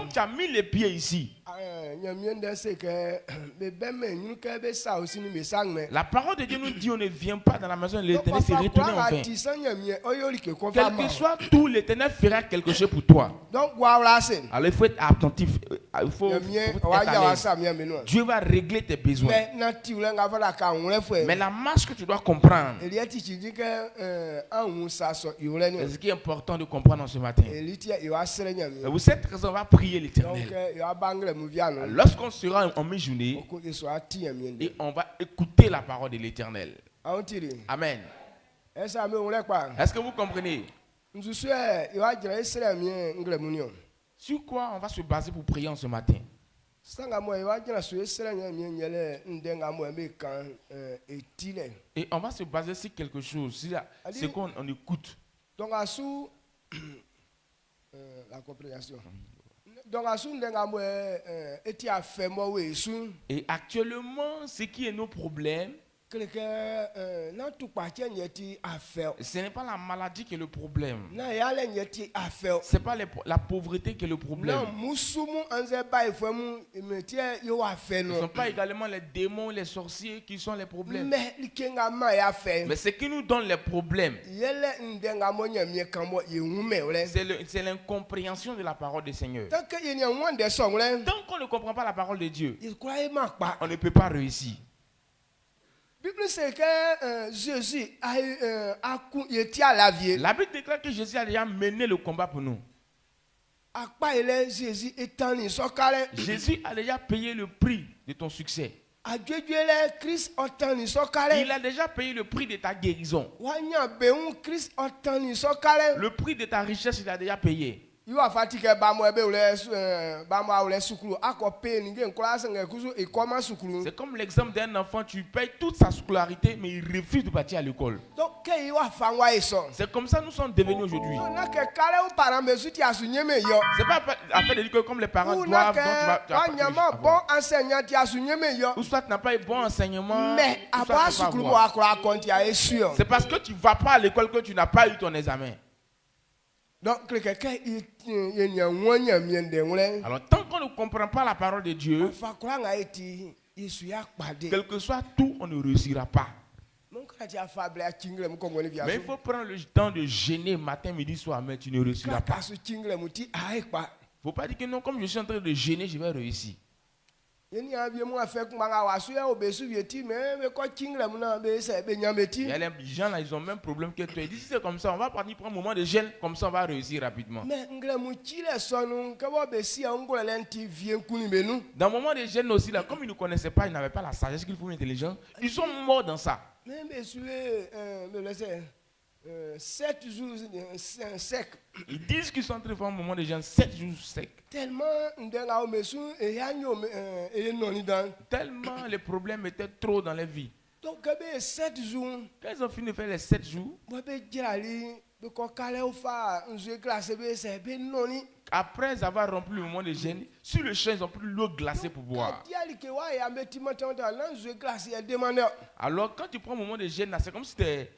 tu as mis les pieds ici, la parole de Dieu nous dit on ne vient pas dans la maison de l'Éternel, c'est retourner en vain. Quel que soit tout, l'Éternel fera quelque chose pour toi. Alors il faut être attentif. Il faut être à l'aise. Dieu va régler tes besoins. Mais la marche que tu dois comprendre, c'est ce qui est important de comprendre ce matin. Vous cette raison, on va prier l'Éternel. Lorsqu'on sera en mi-journée, et on va écouter la parole de l'Éternel. Amen. Est-ce que vous comprenez? Sur quoi on va se baser pour prier en ce matin? Et on va se baser sur quelque chose, c'est qu'on écoute. Donc, la compréhension. Et actuellement, ce qui est nos problèmes, ce n'est pas la maladie qui est le problème. Ce n'est pas la pauvreté qui est le problème. Ce ne sont pas également les démons, les sorciers qui sont les problèmes. Mais ce qui nous donne les problèmes, c'est l'incompréhension de la parole du Seigneur. Tant qu'on ne comprend pas la parole de Dieu, on ne peut pas réussir. La Bible déclare que Jésus a déjà mené le combat pour nous. Jésus a déjà payé le prix de ton succès. Il a déjà payé le prix de ta guérison. Le prix de ta richesse, il a déjà payé. C'est comme l'exemple d'un enfant, tu payes toute sa scolarité, mais il refuse de partir à l'école. C'est comme ça que nous sommes devenus aujourd'hui. C'est pas afin de dire que comme les parents doivent, donc tu vas ou soit tu n'as pas eu bon enseignement, c'est parce que tu ne vas pas à l'école que tu n'as pas eu ton examen. Donc, alors tant qu'on ne comprend pas la parole de Dieu, quel que soit tout, on ne réussira pas. Mais il faut prendre le temps de gêner matin, midi, soir, mais tu ne réussiras pas. Il ne faut pas dire que non, comme je suis en train de gêner, je vais réussir. Il y a des gens là, ils ont le même problème que toi. Ils disent c'est comme ça, on va partir prendre un moment de gêne, comme ça on va réussir rapidement. Dans le moment de gêne aussi, là, comme ils ne connaissaient pas, ils n'avaient pas la sagesse qu'il faut, l'intelligence, ils sont morts dans ça. 7 jours secs. Ils disent qu'ils sont en train de faire un moment de jeûne 7 jours secs. Tellement les problèmes étaient trop dans leur vie. Donc 7 jours. Quand ils ont fini de faire les 7 jours, après avoir rempli le moment de jeûne, sur le champ, ils ont pris l'eau glacée pour boire. Alors quand tu prends un moment de jeûne, c'est comme si tes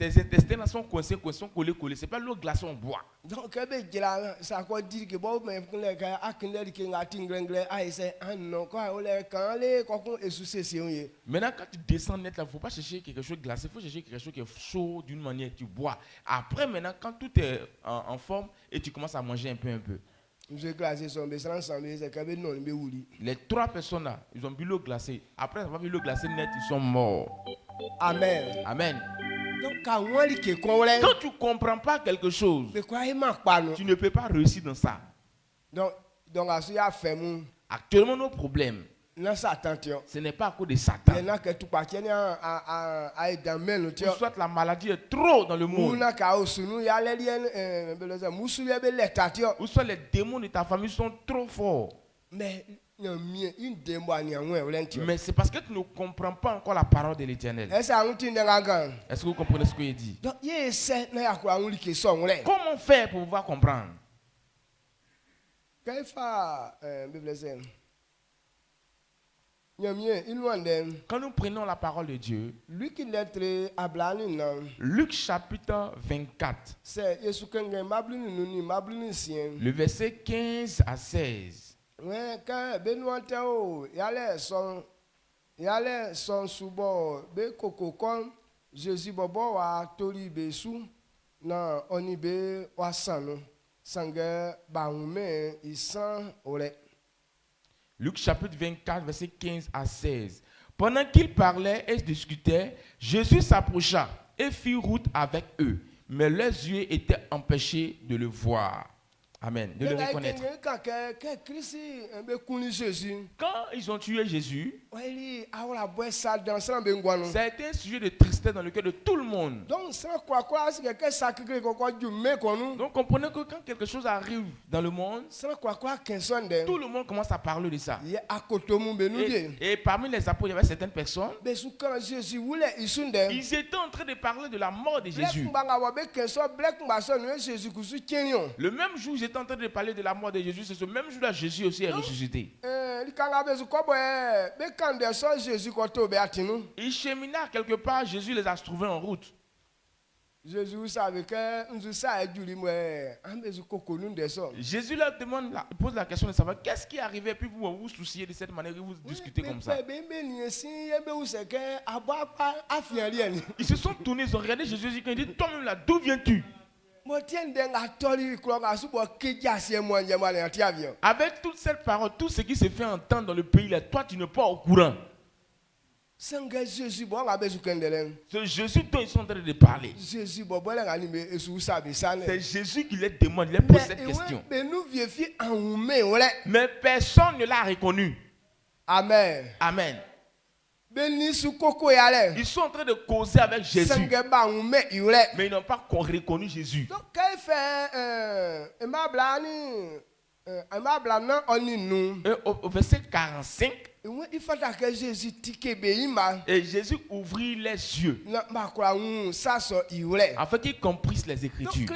intestins sont coincés, collés. C'est pas l'eau glacée on boit. Donc, maintenant, quand tu descends net, il ne faut pas chercher quelque chose de glacé, il faut chercher quelque chose qui est chaud d'une manière que tu bois. Après, maintenant, quand tout est en forme et tu commences à manger un peu. Les 3 personnes là, ils ont bu l'eau glacée. Après avoir bu l'eau glacée net, ils sont morts. Amen. Amen. Donc, quand tu ne comprends pas quelque chose, tu ne peux pas réussir dans ça. Donc actuellement, nos problèmes, ce n'est pas à cause de Satan. Ou soit la maladie est trop dans le monde. Ou soit les démons de ta famille sont trop forts. Mais c'est parce que tu ne comprends pas encore la parole de l'Éternel. Est-ce que vous comprenez ce qu'il dit? Comment faire pour pouvoir comprendre? Quand nous prenons la parole de Dieu, Luc chapitre 24, le verset 15 à 16. Jésus bobo wa tori besu na onibe wasano sange bahume isan ore. Luc chapitre 24 verset 15 à 16. Pendant qu'ils parlaient et discutaient, Jésus s'approcha et fit route avec eux, mais leurs yeux étaient empêchés de le voir. Amen. De le reconnaître. Quand ils ont tué Jésus, ça a été un sujet de tristesse dans le cœur de tout le monde. Donc comprenez que quand quelque chose arrive dans le monde, tout le monde commence à parler de ça. Et parmi les apôtres, il y avait certaines personnes. Ils étaient en train de parler de la mort de Jésus. Le même jour, ils étaient en train de parler de la mort de Jésus. C'est ce même jour-là Jésus aussi est ressuscité. Ils cheminaient quelque part, Jésus les a trouvés en route. Jésus leur demande, pose la question de savoir qu'est-ce qui est arrivé, puis vous vous souciez de cette manière, vous discutez comme ça. Ils se sont tournés, ils ont regardé Jésus et ils ont dit, toi-même là, d'où viens-tu? Avec toute cette parole, tout ce qui se fait entendre dans le pays, là, toi tu n'es pas au courant. C'est Jésus dont ils sont en train de parler. C'est Jésus qui les demande, il les pose cette question. Mais personne ne l'a reconnu. Amen. Amen. Ils sont en train de causer avec Jésus. Mais ils n'ont pas reconnu Jésus. Donc, quand il fait Et au verset 45, il faut que Jésus et Jésus ouvrit les yeux afin qu'ils comprissent les Écritures.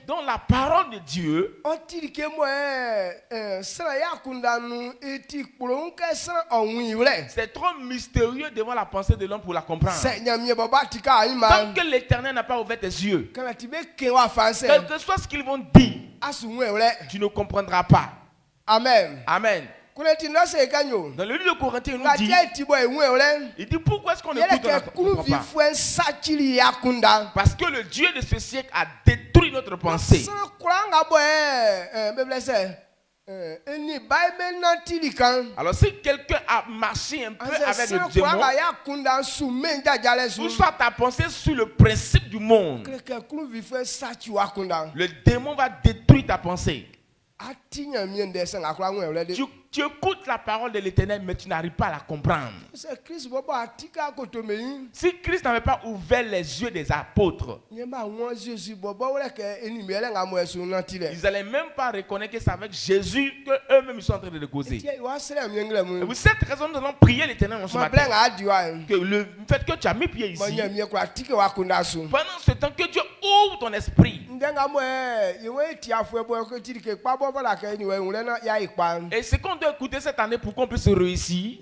Donc la parole de Dieu c'est trop mystérieux devant la pensée de l'homme pour la comprendre. Tant que l'Éternel n'a pas ouvert tes yeux, quel que soit ce qu'ils vont dire, tu ne comprendras pas. Amen. Amen. Dans le livre de Corinthiens, il nous dit, il dit pourquoi est-ce qu'on écoute, on ne comprend pas. Parce que le Dieu de ce siècle a détruit notre pensée. Alors si quelqu'un a marché un peu avec le démon, ou soit ta pensée sur le principe du monde, le démon va détruire ta pensée. Tu écoutes la parole de l'Éternel, mais tu n'arrives pas à la comprendre. Si Christ n'avait pas ouvert les yeux des apôtres, ils n'allaient même pas reconnaître que c'est avec Jésus qu'eux-mêmes ils sont en train de causer. Et pour cette raison, nous allons prier l'Éternel en ce matin. Que le fait que tu as mis pied ici, pendant ce temps que Dieu ouvre ton esprit. Et ce qu'on doit écouter cette année pour qu'on puisse réussir,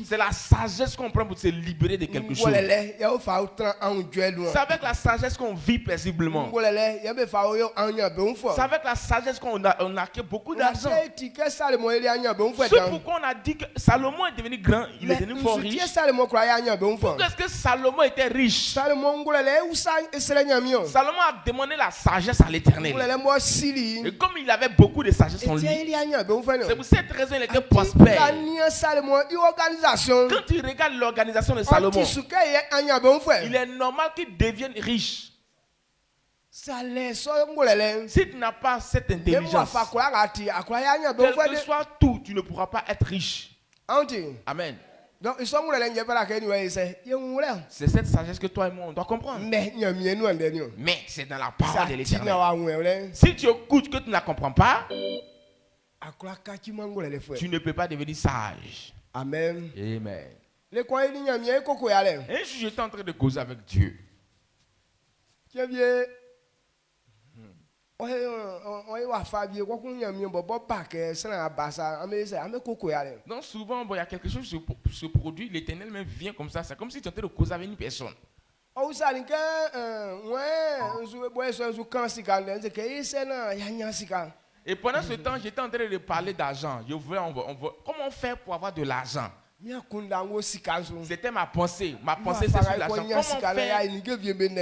c'est la sagesse qu'on prend pour se libérer de quelque chose. C'est avec la sagesse qu'on vit paisiblement. C'est avec la sagesse qu'on a beaucoup d'argent. C'est pourquoi on a dit que Salomon est devenu grand, il est devenu fort riche. Pourquoi est-ce que Salomon était riche? Salomon a demandé la sagesse à l'Éternel. Et comme il avait beaucoup de sagesse en lui, c'est pour cette raison qu'il était prospère. Quand tu regardes l'organisation de Salomon, il est normal qu'il devienne riche. Si tu n'as pas cette intelligence, quel que soit tout, tu ne pourras pas être riche. Amen. C'est cette sagesse que toi et moi on doit comprendre. Mais c'est dans la parole de l'Éternel. Si tu écoutes que tu ne la comprends pas, tu ne peux pas devenir sage. Amen. Amen. Et un jour j'étais en train de causer avec Dieu. Donc souvent, il y a quelque chose qui se produit, l'Éternel même vient comme ça. C'est comme si tu étais en train de causer avec une personne. Et pendant ce temps, j'étais en train de parler d'argent. Comment faire pour avoir de l'argent? C'était ma pensée. Ma pensée, c'est sur l'argent. Comment faire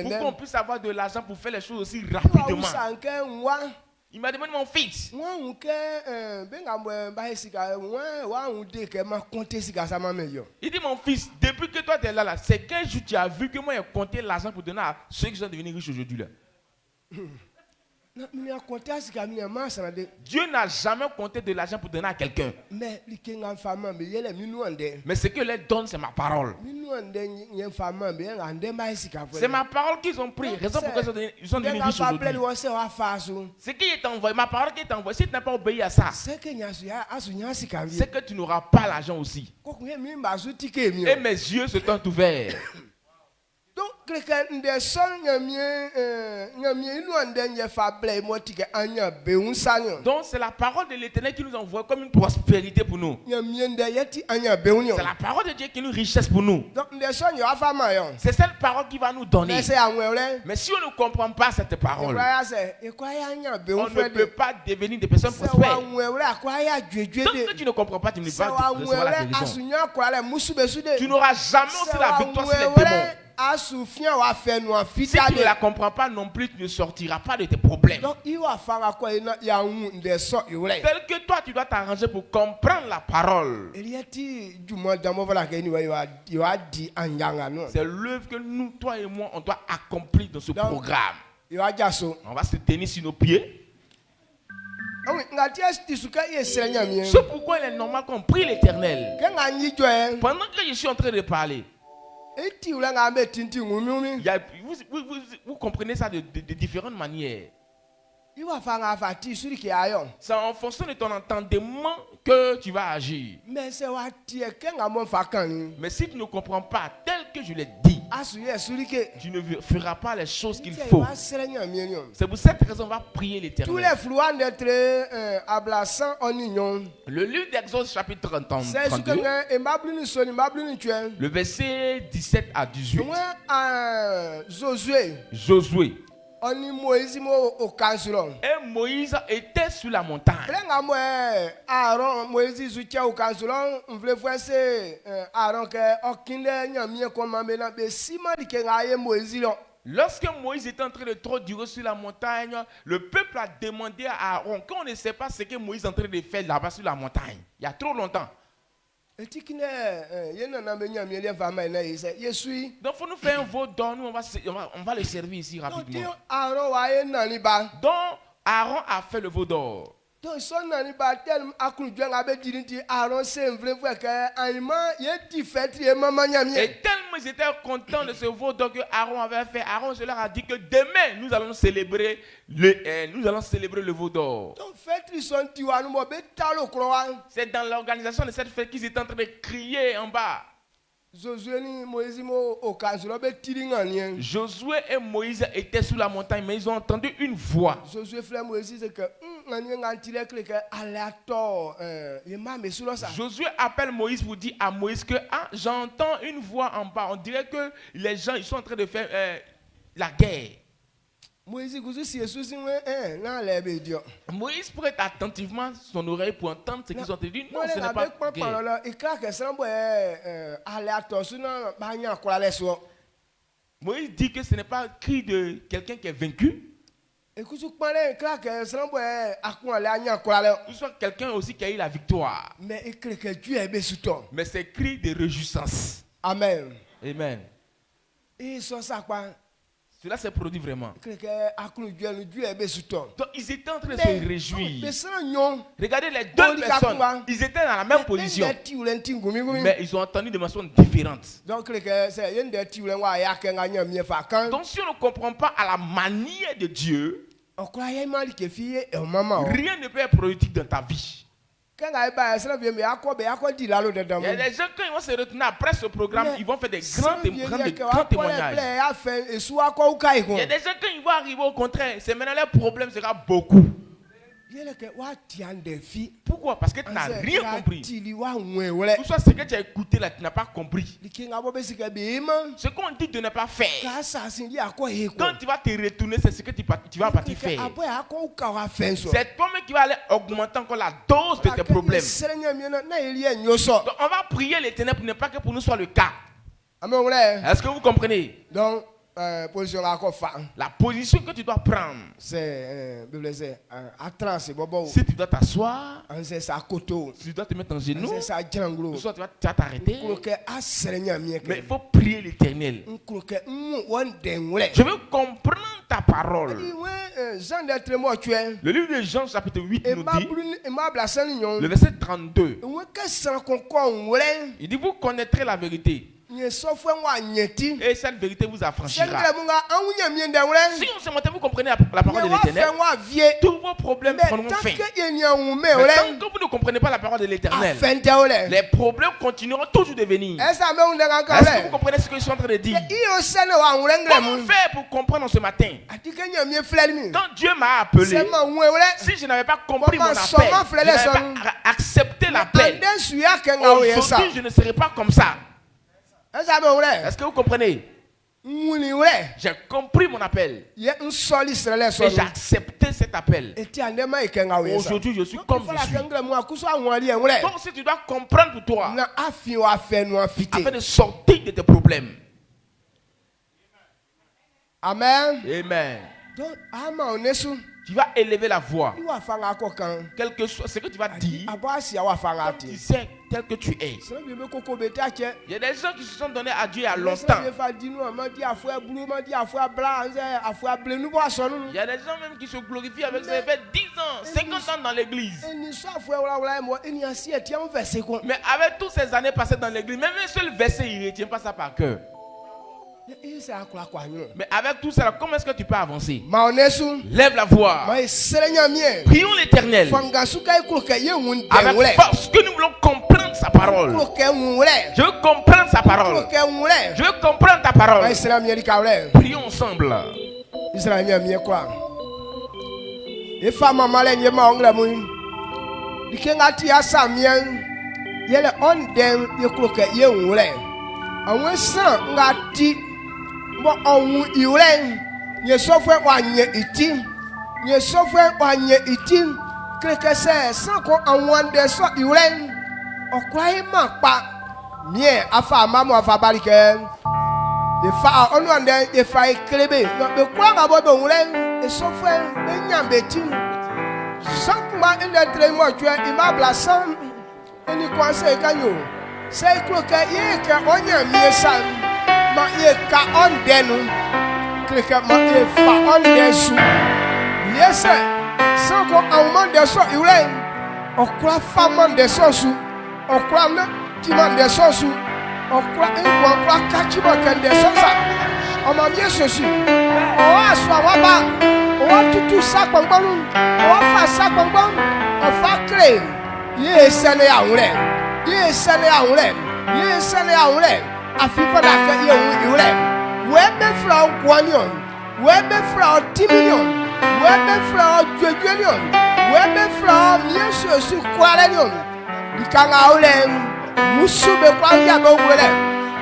pour qu'on puisse avoir de l'argent pour faire les choses aussi rapidement? Il m'a demandé mon fils. Il dit mon fils, depuis que toi tu es là, c'est quel jour tu as vu que moi j'ai compté l'argent pour donner à ceux qui sont devenus riches aujourd'hui là? Dieu n'a jamais compté de l'argent pour donner à quelqu'un. Mais ce que leur donne, c'est ma parole. C'est ma parole qu'ils ont pris. Raison pour laquelle ils sont devenus riches aujourd'hui. Ce qui est envoyé, ma parole qui est envoyée, si tu n'as pas obéi à ça, c'est que tu n'auras pas l'argent aussi. Et mes yeux se sont ouverts. Donc c'est la parole de l'Éternel qui nous envoie comme une prospérité pour nous. C'est la parole de Dieu qui est une richesse pour nous. C'est cette parole qui va nous donner. Mais si on ne comprend pas cette parole, on ne peut pas devenir des personnes prospères. Tant que tu ne comprends pas, tu ne peux pas recevoir la guérison. Tu n'auras jamais aussi la victoire sur les démons. Si tu ne la comprends pas non plus, tu ne sortiras pas de tes problèmes. Tel que toi, tu dois t'arranger pour comprendre la parole. C'est l'œuvre que nous, toi et moi, on doit accomplir dans ce programme. On va se tenir sur nos pieds. C'est pourquoi il est normal qu'on prie l'Éternel. Pendant que je suis en train de parler, vous comprenez ça de différentes manières. C'est en fonction de ton entendement que tu vas agir. Mais si tu ne comprends pas tel que je l'ai dit, tu ne feras pas les choses qu'il faut. C'est pour cette raison qu'on va prier l'Éternel. Le livre d'Exode chapitre 32, le verset 17 à 18. Josué. Et Moïse était sur la montagne. Lorsque Moïse était en train de trop durer sur la montagne, le peuple a demandé à Aaron, qu'on ne sait pas ce que Moïse est en train de faire là-bas sur la montagne. Il y a trop longtemps. Donc il faut nous faire un veau d'or, nous on va le servir ici rapidement. Donc Aaron a fait le veau d'or. Et tellement ils étaient contents de ce veau d'or que Aaron avait fait. Aaron leur a dit que demain nous allons célébrer le veau d'or. C'est dans l'organisation de cette fête qu'ils étaient en train de crier en bas. Josué et Moïse étaient sur la montagne, mais ils ont entendu une voix. Josué appelle Moïse pour dire à Moïse que j'entends une voix en bas. On dirait que les gens ils sont en train de faire la guerre. Moïse prête attentivement son oreille pour entendre ce qu'ils ont dit. Non, ce n'est pas guerre. Moïse dit que ce n'est pas le cri de quelqu'un qui est vaincu. Ou soit quelqu'un aussi qui a eu la victoire. Mais c'est cri de réjouissance. Amen. Amen. Cela s'est produit vraiment. Donc ils étaient en train de se réjouir. Regardez les deux personnes. Ils étaient dans la même position. Mais ils ont entendu de façon différente. Donc si on ne comprend pas à la manière de Dieu, rien ne peut être productif dans ta vie. Il y a des gens, quand ils vont se retenir après ce programme, ils vont faire des grands témoignages. Il y a des gens, quand ils vont arriver au contraire, c'est maintenant leur problème sera beaucoup. Pourquoi? Parce que tu n'as rien compris. Tout ça, ce que tu as écouté là, tu n'as pas compris. Ce qu'on dit de ne pas faire, quand tu vas te retourner, c'est ce que tu vas partir faire. C'est toi-même qui va aller augmenter encore la dose de tes problèmes. Donc, on va prier l'Éternel pour ne pas que pour nous soit le cas. Est-ce que vous comprenez? Donc, la position que tu dois prendre, c'est si tu dois t'asseoir, si tu dois te mettre en genoux, soit tu vas t'arrêter. Mais il faut prier l'Éternel. Je veux comprendre ta parole. Le livre de Jean chapitre 8 nous dit, le verset 32, il dit vous connaîtrez la vérité. Et cette vérité vous affranchira. Si on se monte, vous comprenez la parole de l'Éternel, tous vos problèmes prendront fin. Mais tant que vous ne comprenez pas la parole de l'Éternel, les problèmes continueront toujours de venir. Est-ce que vous comprenez ce que je suis en train de dire? Comment faire pour comprendre ce matin? Quand Dieu m'a appelé, si je n'avais pas compris mon appel, je n'avais pas accepté l'appel, aujourd'hui je ne serais pas comme ça. Est-ce que vous comprenez? J'ai compris mon appel. Et j'ai accepté cet appel. Aujourd'hui, je suis comme je suis. Donc, si tu dois comprendre pour toi, afin de sortir de tes problèmes. Amen. Amen. Tu vas élever la voix. Quelque chose, ce que tu vas dire, tu sais tel que tu es. Il y a des gens qui se sont donnés à Dieu il y a longtemps. Il y a des gens même qui se glorifient avec ça. Ça fait 10 ans, 50 ans dans l'église. Mais avec toutes ces années passées dans l'église, même un seul verset, il ne retient pas ça par cœur. Mais avec tout ça, comment est-ce que tu peux avancer? Lève la voix. Prions l'Éternel avec force, que nous voulons comprendre sa parole. Je veux comprendre sa parole. Je veux comprendre ta parole. Prions ensemble. Bon, on iulen, ye software wa nye iti, ye software wa nye iti, quelque c'est sans qu'on en wande so iulen, on croit pas, mien, afa maman afa balike, ye fa on wande ye fa eklebe, mais quoi ngabo be ulen, ye software be nyambeti, sans quoi une de moi tu es immeuble à 100, et ni conseil kanyo, c'est que ye que on y a mis ça. Ma ye ka on denu klika ma ye fa on desu yes sans ko awman de so iure okra faman de so su okra na timan de so su okra en okra kachimo kan de so sa o ma ye so su o aso wa ba o tutu sa gbongbon o fa sa gbongbon o fa kre ye sele awure ye sele awure ye sele awure afifa da ka ye wure we be fra kwanion we be fra timinion we be fra dwedwenion we be fra yesu su kwarenion dikanga ole musu be kwa ya be wure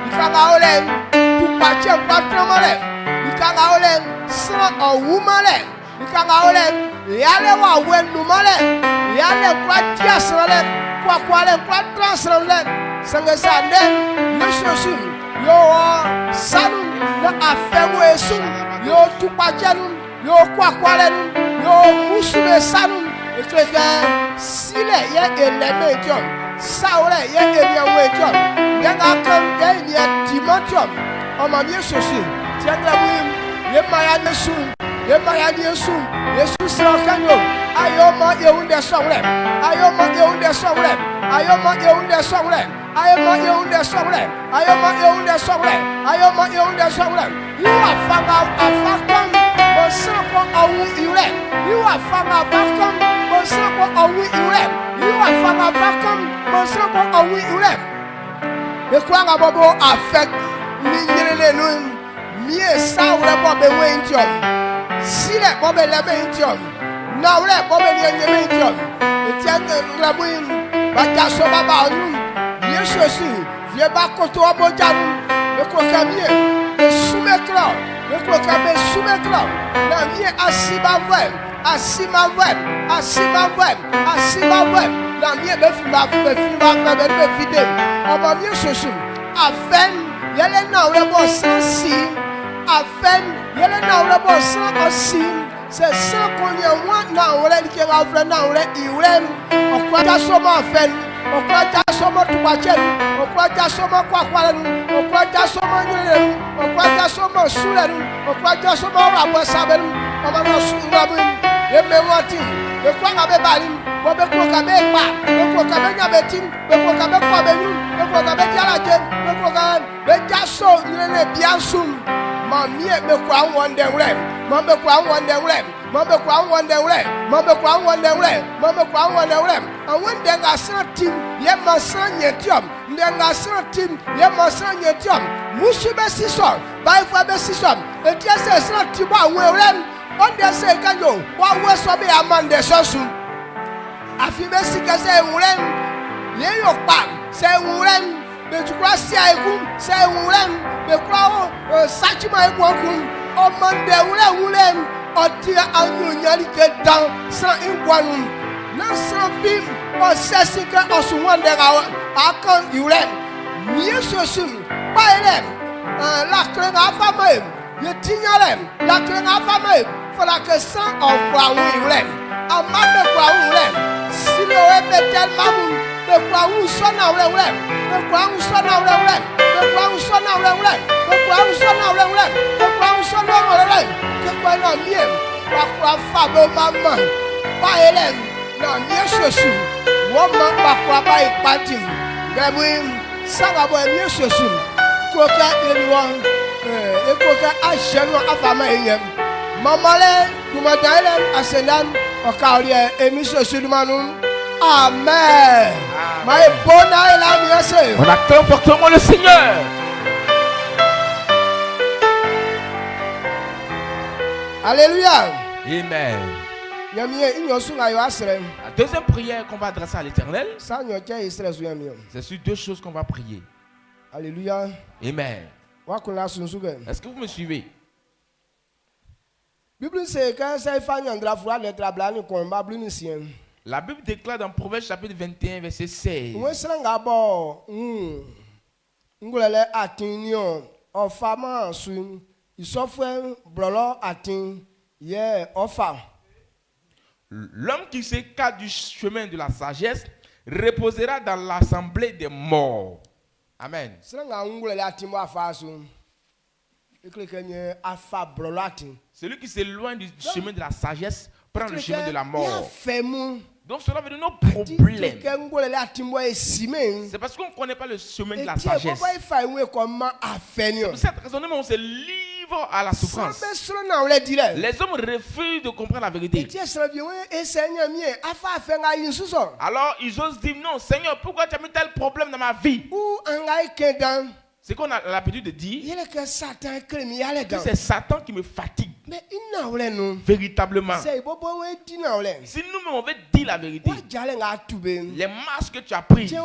dikanga ole tu pache kwa tromole dikanga ole sra owumale dikanga ole yale wa wenu male yale kwa tiasrale kwa kwale kwa transrale sanga sande yesu yo sanu na afewe su yo tupajanu yo kwakwalenu yo musume sanu ekrega sile ye elemention saure ye eliawejon yanga kan ye ya timotium o ma mi sosi tiagra bu ye maya nesu ye maya nesu yesu sra kanyo ayo ma ye unde sawre ayo ma ye unde sawre ayo ma ye unde sawre ayoma yeunde sawre ayoma yeunde sawre ayoma yeunde sawre you are fanga afakam bosako awu ire you are fanga afakam bosako awu ire you are fanga afakam bosako awu ire be kwanga bobo affect ni nyirele no mie sawre bobe wention sile bobe lebe wention nawre bobe nyeme wention etiane ngrabuin bajaso baba onu Yesu vie ba koto abojanu le kokamie le soumekra le kokame soumekra na vie asibavel na vie be fima be fide oba Yesu afen yele na ore bo sansi afen yele na ore bo san osi se san konya wa na ore ke avre na ore iwrem okwaja so ma afen okwaja somo tuwachen okwaja somo kwakwalenu okwaja somo nyelenu okwaja somo sulenu okwaja somo rabosabenu omama sungabu yemewati bekwanga bebalim bobe kokabe pa bekokabe nyabetin bekokabe kwabenu bekokabe jalaje bekokabe bejaso nyele biansum mamie bekwa wondenwre mambe kwa wondenwre mambe kwa wondenwre mambe kwa wondenwre mambe kwa wondenwre awonde ngasra tim ye masra nyetiom ndengasra tim ye masra nyetiom mushube sison baifa be sison etiese sra tibo awewrem onde se kanyo wa weso be amande sosu afibe sikase nwrem ye yokpa se nwrem betukura sia eku se nwrem bekura sachima eku okun omande nwrem otia anyonyali ke dan san ingwanu na san bim o sesika osuwande ga akon iurem miesosum bailem la krenga afame ye tinyalem la krenga afame fera que sans en croire où en ma me croire où si le web est tellement me croire où son en web me croire où son en web me croire où son en web me croire où son en web me croire où son en web que quoi non mieux pas croire fabo maman pas Hélène non mieux ceci woman pas croire pas et parti grabouim ça va boire mieux ceci coca et loin et coca a jeune à femme et Mamale, Kumadailen, Asenan, Okaria, et Monsieur Sulmanum. Amen. My bona et la miesse. On acclame fortement le Seigneur. Alléluia. Amen. La deuxième prière qu'on va adresser à l'Éternel, c'est sur deux choses qu'on va prier. Alléluia. Amen. Est-ce que vous me suivez? La Bible déclare dans Proverbes chapitre 21 verset 16. L'homme qui s'écarte du chemin de la sagesse reposera dans l'assemblée des morts. Amen. Celui qui s'éloigne du chemin de la sagesse prend le chemin de la mort. Donc cela veut dire nos problèmes. C'est parce qu'on ne connaît pas le chemin de la sagesse. Pour cette raison, on se livre à la souffrance. Les hommes refusent de comprendre la vérité. Alors ils osent dire non, Seigneur, pourquoi tu as mis tel problème dans ma vie? C'est qu'on a l'habitude de dire que c'est Satan qui me fatigue. Véritablement. Si nous-mêmes on veut dire la vérité, les marches que tu as prises,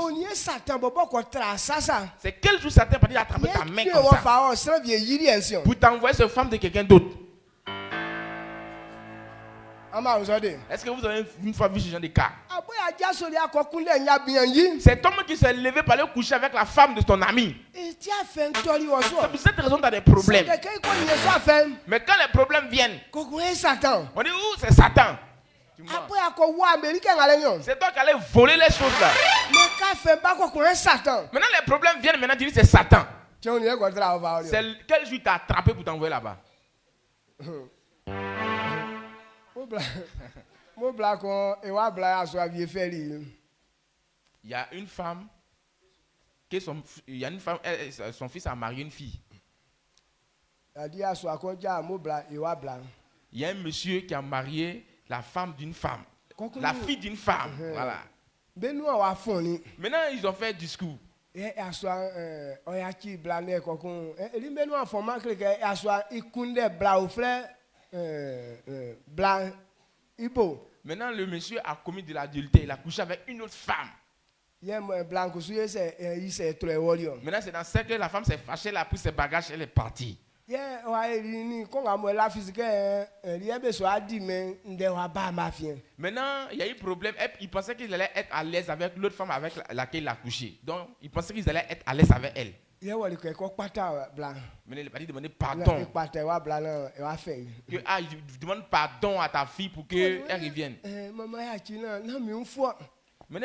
c'est quel jour Satan va attraper ta main comme ça pour t'envoyer cette femme de quelqu'un d'autre? Est-ce que vous avez une fois vu ce genre de cas? Cet homme qui s'est levé pour aller coucher avec la femme de ton ami. C'est pour cette raison que tu as des problèmes. Mais quand les problèmes viennent, on dit où c'est Satan. C'est toi qui allais voler les choses là. Maintenant les problèmes viennent, maintenant tu dis c'est Satan. C'est quel jour t'a attrapé pour t'envoyer là-bas? Il y a une femme son fils a marié une fille. Il y a un monsieur qui a marié la femme d'une femme, la fille d'une femme. Voilà. Maintenant ils ont fait un discours. Maintenant, le monsieur a commis de l'adultère. Il a couché avec une autre femme. Maintenant, c'est dans ce que la femme s'est fâchée, elle a pris ses bagages, elle est partie. Maintenant, il y a eu problème. Il pensait qu'ils allaient être à l'aise avec l'autre femme avec laquelle il a couché. Donc, il pensait qu'ils allaient être à l'aise avec elle. Mais il n'a pas dit demander pardon. Il demande pardon à ta fille pour qu'elle revienne. Maintenant,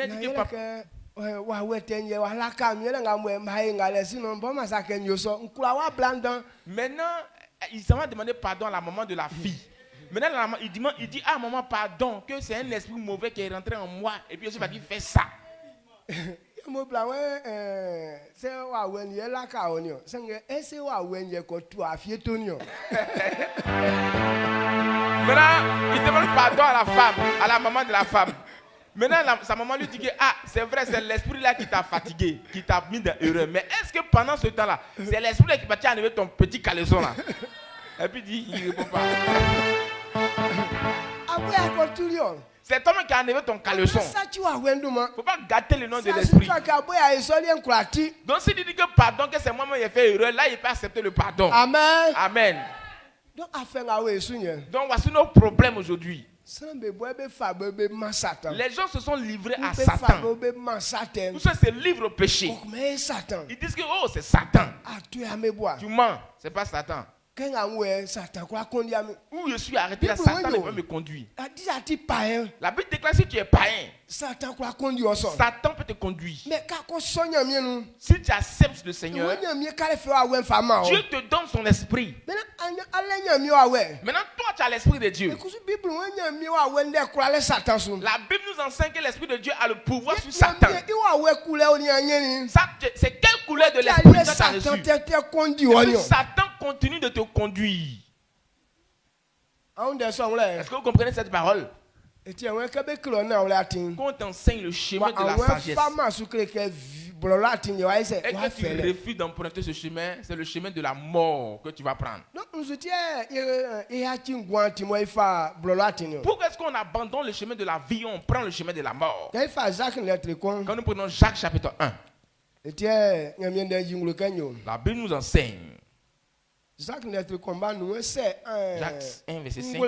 il dit que papa. Maintenant, il s'en va demander pardon à la maman de la fille. Maintenant, il dit ah maman pardon, que c'est un esprit mauvais qui est rentré en moi et puis je vais dire fais ça. Maintenant, il demande pardon à la femme, à la maman de la femme. Maintenant, sa maman lui dit que ah, c'est vrai, c'est l'esprit là qui t'a fatigué, qui t'a mis dans l'erreur. Mais est-ce que pendant ce temps-là, c'est l'esprit là qui va t'enlever ton petit caleçon là? Et puis il ne répond pas. Cet homme qui a enlevé ton caleçon, il ne faut pas gâter le nom de l'esprit. Donc s'il dit que pardon, que c'est moi-même qui ai fait erreur, là il peut accepter le pardon. Amen. Amen. Donc voici nos problèmes aujourd'hui. Les gens se sont livrés à Satan. Tout ça c'est livre au péché. Ils disent que oh c'est Satan. Tu mens, c'est pas Satan. Où je suis arrêté, là, Satan ne peut me conduire. La Bible déclare si tu es païen, Satan peut te conduire. Si tu acceptes le Seigneur, Dieu te donne son esprit. Maintenant, toi, tu as l'esprit de Dieu. La Bible nous enseigne que l'esprit de Dieu a le pouvoir sur Satan. C'est quelle couleur de l'esprit que tu as reçu? Et Satan continue de te conduire. Est-ce que vous comprenez cette parole? Quand on t'enseigne le chemin de la sagesse et que tu refuses d'emprunter ce chemin, c'est le chemin de la mort que tu vas prendre. Pourquoi est-ce qu'on abandonne le chemin de la vie et on prend le chemin de la mort? Quand nous prenons Jacques chapitre 1, la Bible nous enseigne. Jacques 1 verset 5.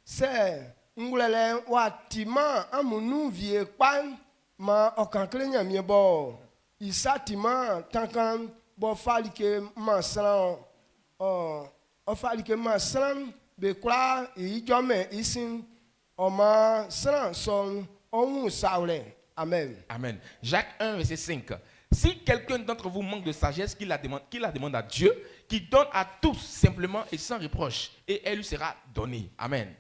C'est ngulele watima amunu vie kwan ma okankle nyamie bo isatima tankan bo falike masran ofalike masran be kla ijome isin oma sran son ohun saule. Amen. Amen. Jacques 1 verset 5. Si quelqu'un d'entre vous manque de sagesse, qu'il la demande à Dieu, qui donne à tous simplement et sans reproche, et elle lui sera donnée. Amen.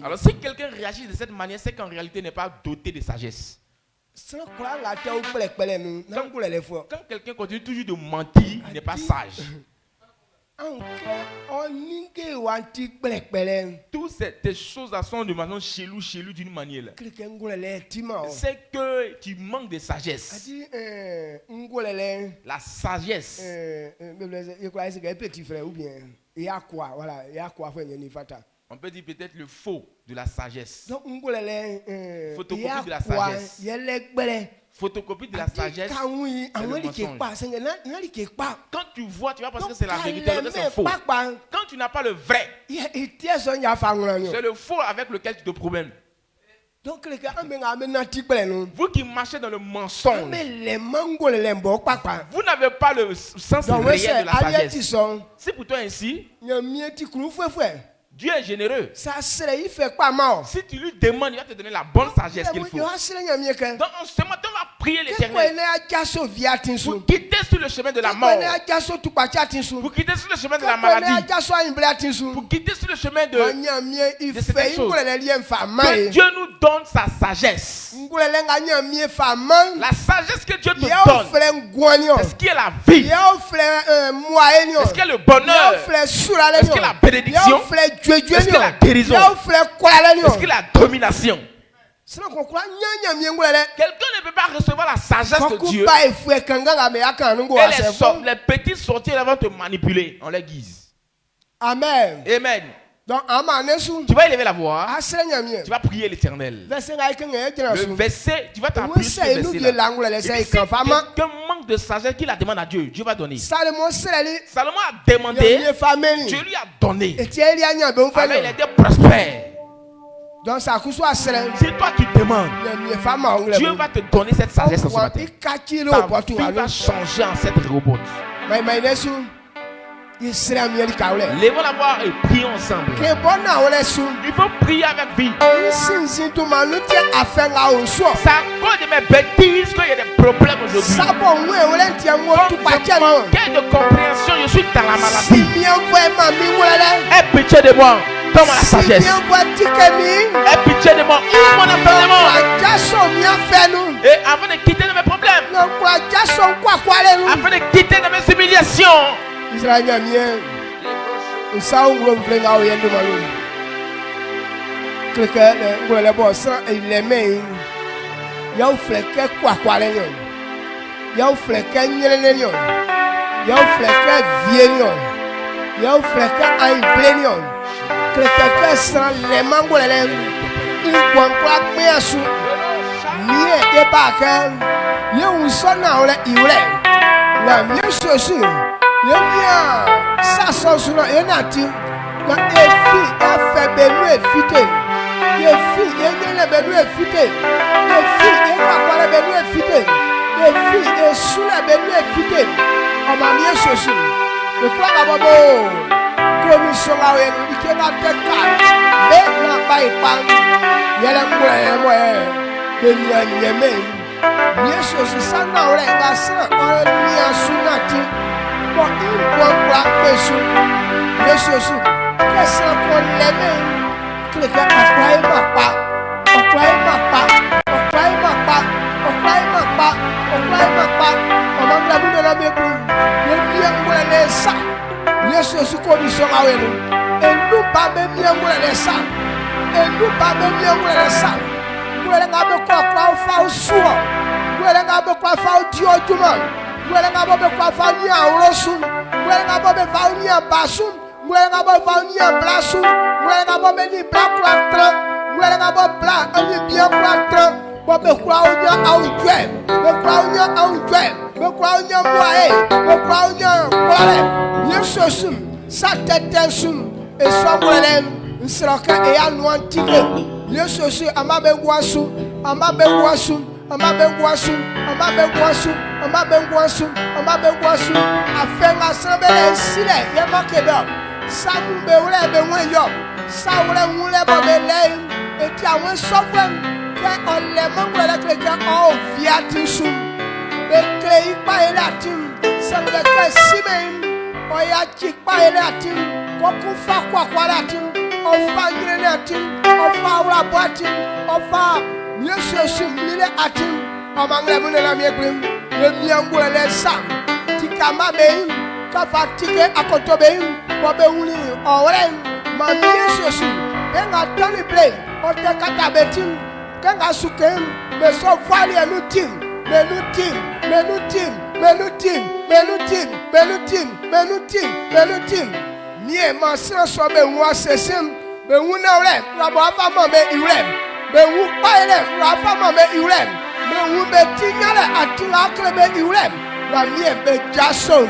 Alors si quelqu'un réagit de cette manière, c'est qu'en réalité n'est pas doté de sagesse. Quand quelqu'un continue toujours de mentir, il n'est pas sage. Toutes ces choses-là sont de manière chelou d'une manière. C'est que tu manques de sagesse. La sagesse. On peut dire peut-être le faux de la sagesse. Photocopie de la sagesse. Photocopie de la sagesse. C'est le mensonge. Quand tu vois, tu vas penser que c'est la vérité, alors que c'est faux. Quand tu n'as pas le vrai, c'est le faux avec lequel tu te promènes. Vous qui marchez dans le mensonge, vous n'avez pas le sens réel de la sagesse. C'est pour toi ainsi. Dieu est généreux. Si tu lui demandes, il va te donner la bonne sagesse qu'il faut. Donc en ce matin, on va prier l'Éternel pour quitter sur le chemin de la mort, pour quitter sur le chemin de la maladie, pour quitter sur le chemin de cette chose. Que Dieu nous donne sa sagesse. La sagesse que Dieu te donne, c'est ce qui est la vie, c'est ce qui est le bonheur, c'est ce qui est la bénédiction, est-ce que la guérison? Est-ce que la domination? Quelqu'un ne peut pas recevoir la sagesse de Dieu. Et les petits sorties vont te manipuler en leur guise. Amen. Amen. Donc, tu vas élever la voix. Tu vas prier l'Éternel. Le verset, tu vas t'appuyer sur le verset. Si quelqu'un manque de sagesse, qu'il la demande à Dieu, Dieu va donner. Salomon a demandé, Dieu lui a donné. Alors il était prospère. Donc, ça si toi tu demandes, Dieu va te donner cette sagesse ce matin. Ta vie va changer en cette robot. Lèvons la voix et prions ensemble. Il faut prier avec vie. C'est à cause de mes bêtises qu'il y a des problèmes aujourd'hui. Quelle de compréhension, je suis dans la maladie. Aie pitié de moi. Donne-moi la sagesse. Aie pitié de moi. Ouvre mon entendement. Et avant de quitter de mes problèmes, afin de quitter de mes humiliations, filles, et sous la bénie fidèle, on m'a mis ceci. Le quoi la bobo, commission à elle, qui est la tête calme, et la paille pan, il y a la moelle, de l'yémé. Bien sûr, c'est ça, non, on a ça, on a mis un sous-nati, pour une bonne plaque, monsieur. Bien sûr, qu'est-ce qu'on l'aimait, que le gars a croyé ma part, on croyait ma part, on croyait ma part, on croyait ma part, on croyait ma part, on m'a mis la boule de la méboule, le bien pour les sacs, bien sûr, sous condition à elle, et nous pas même bien pour les sacs, et nous pas même bien pour les sacs, nous les gars de quoi faire souvent, nous les gars de quoi faire Dieu du monde, nous les gars de quoi faire ni en rosum, nous les gars de faire ni en basum, nous les gars de faire ni en blasum, nous les gars de ni blanc pour la train, nous les gars de blanc, on est bien pour la train. Me croire au nia à un duel, me croire au nia à un duel, me croire au nia moyen, me croire au nia colère. Bien sûr, ça tête sum et soit problème, sera et à nous antiquer. Bien sûr, ama benguasu, ama benguasu, ama benguasu, ama benguasu, ama benguasu, ama benguasu. Afin d'assembler sile, y a marqué là. Ça nous beurre beurre yo, ça oule moule babelé et tu as un souverain. On les membres de l'Église ont viatisum. Les clés pas élatim. C'est le cas si même. On y a qui pas élatim. On fait quoi latim. On fait une latim. On fait la boîte. On fait mieux sur mille atim. On manque la monnaie de la mienne. Le mien pour les sang. Tikama beim. Ka fatigué à côté beim. Pour beouli. On rem. Ma mieux sur. Et on a dans le blé. On te catabetim. Quand on a souqué, mais son voile est nous team, mais nous team, mais nous team, mais nous team, mais nous team, mais nous team, mais nous team, mais nous team. Mie ma sera soit mais moi c'est sim, mais vous n'aurez la voix pas mais il aime, mais vous pas il aime, la femme mais il aime, mais vous me tignale à tout la clé mais il aime, la mie mais Jason,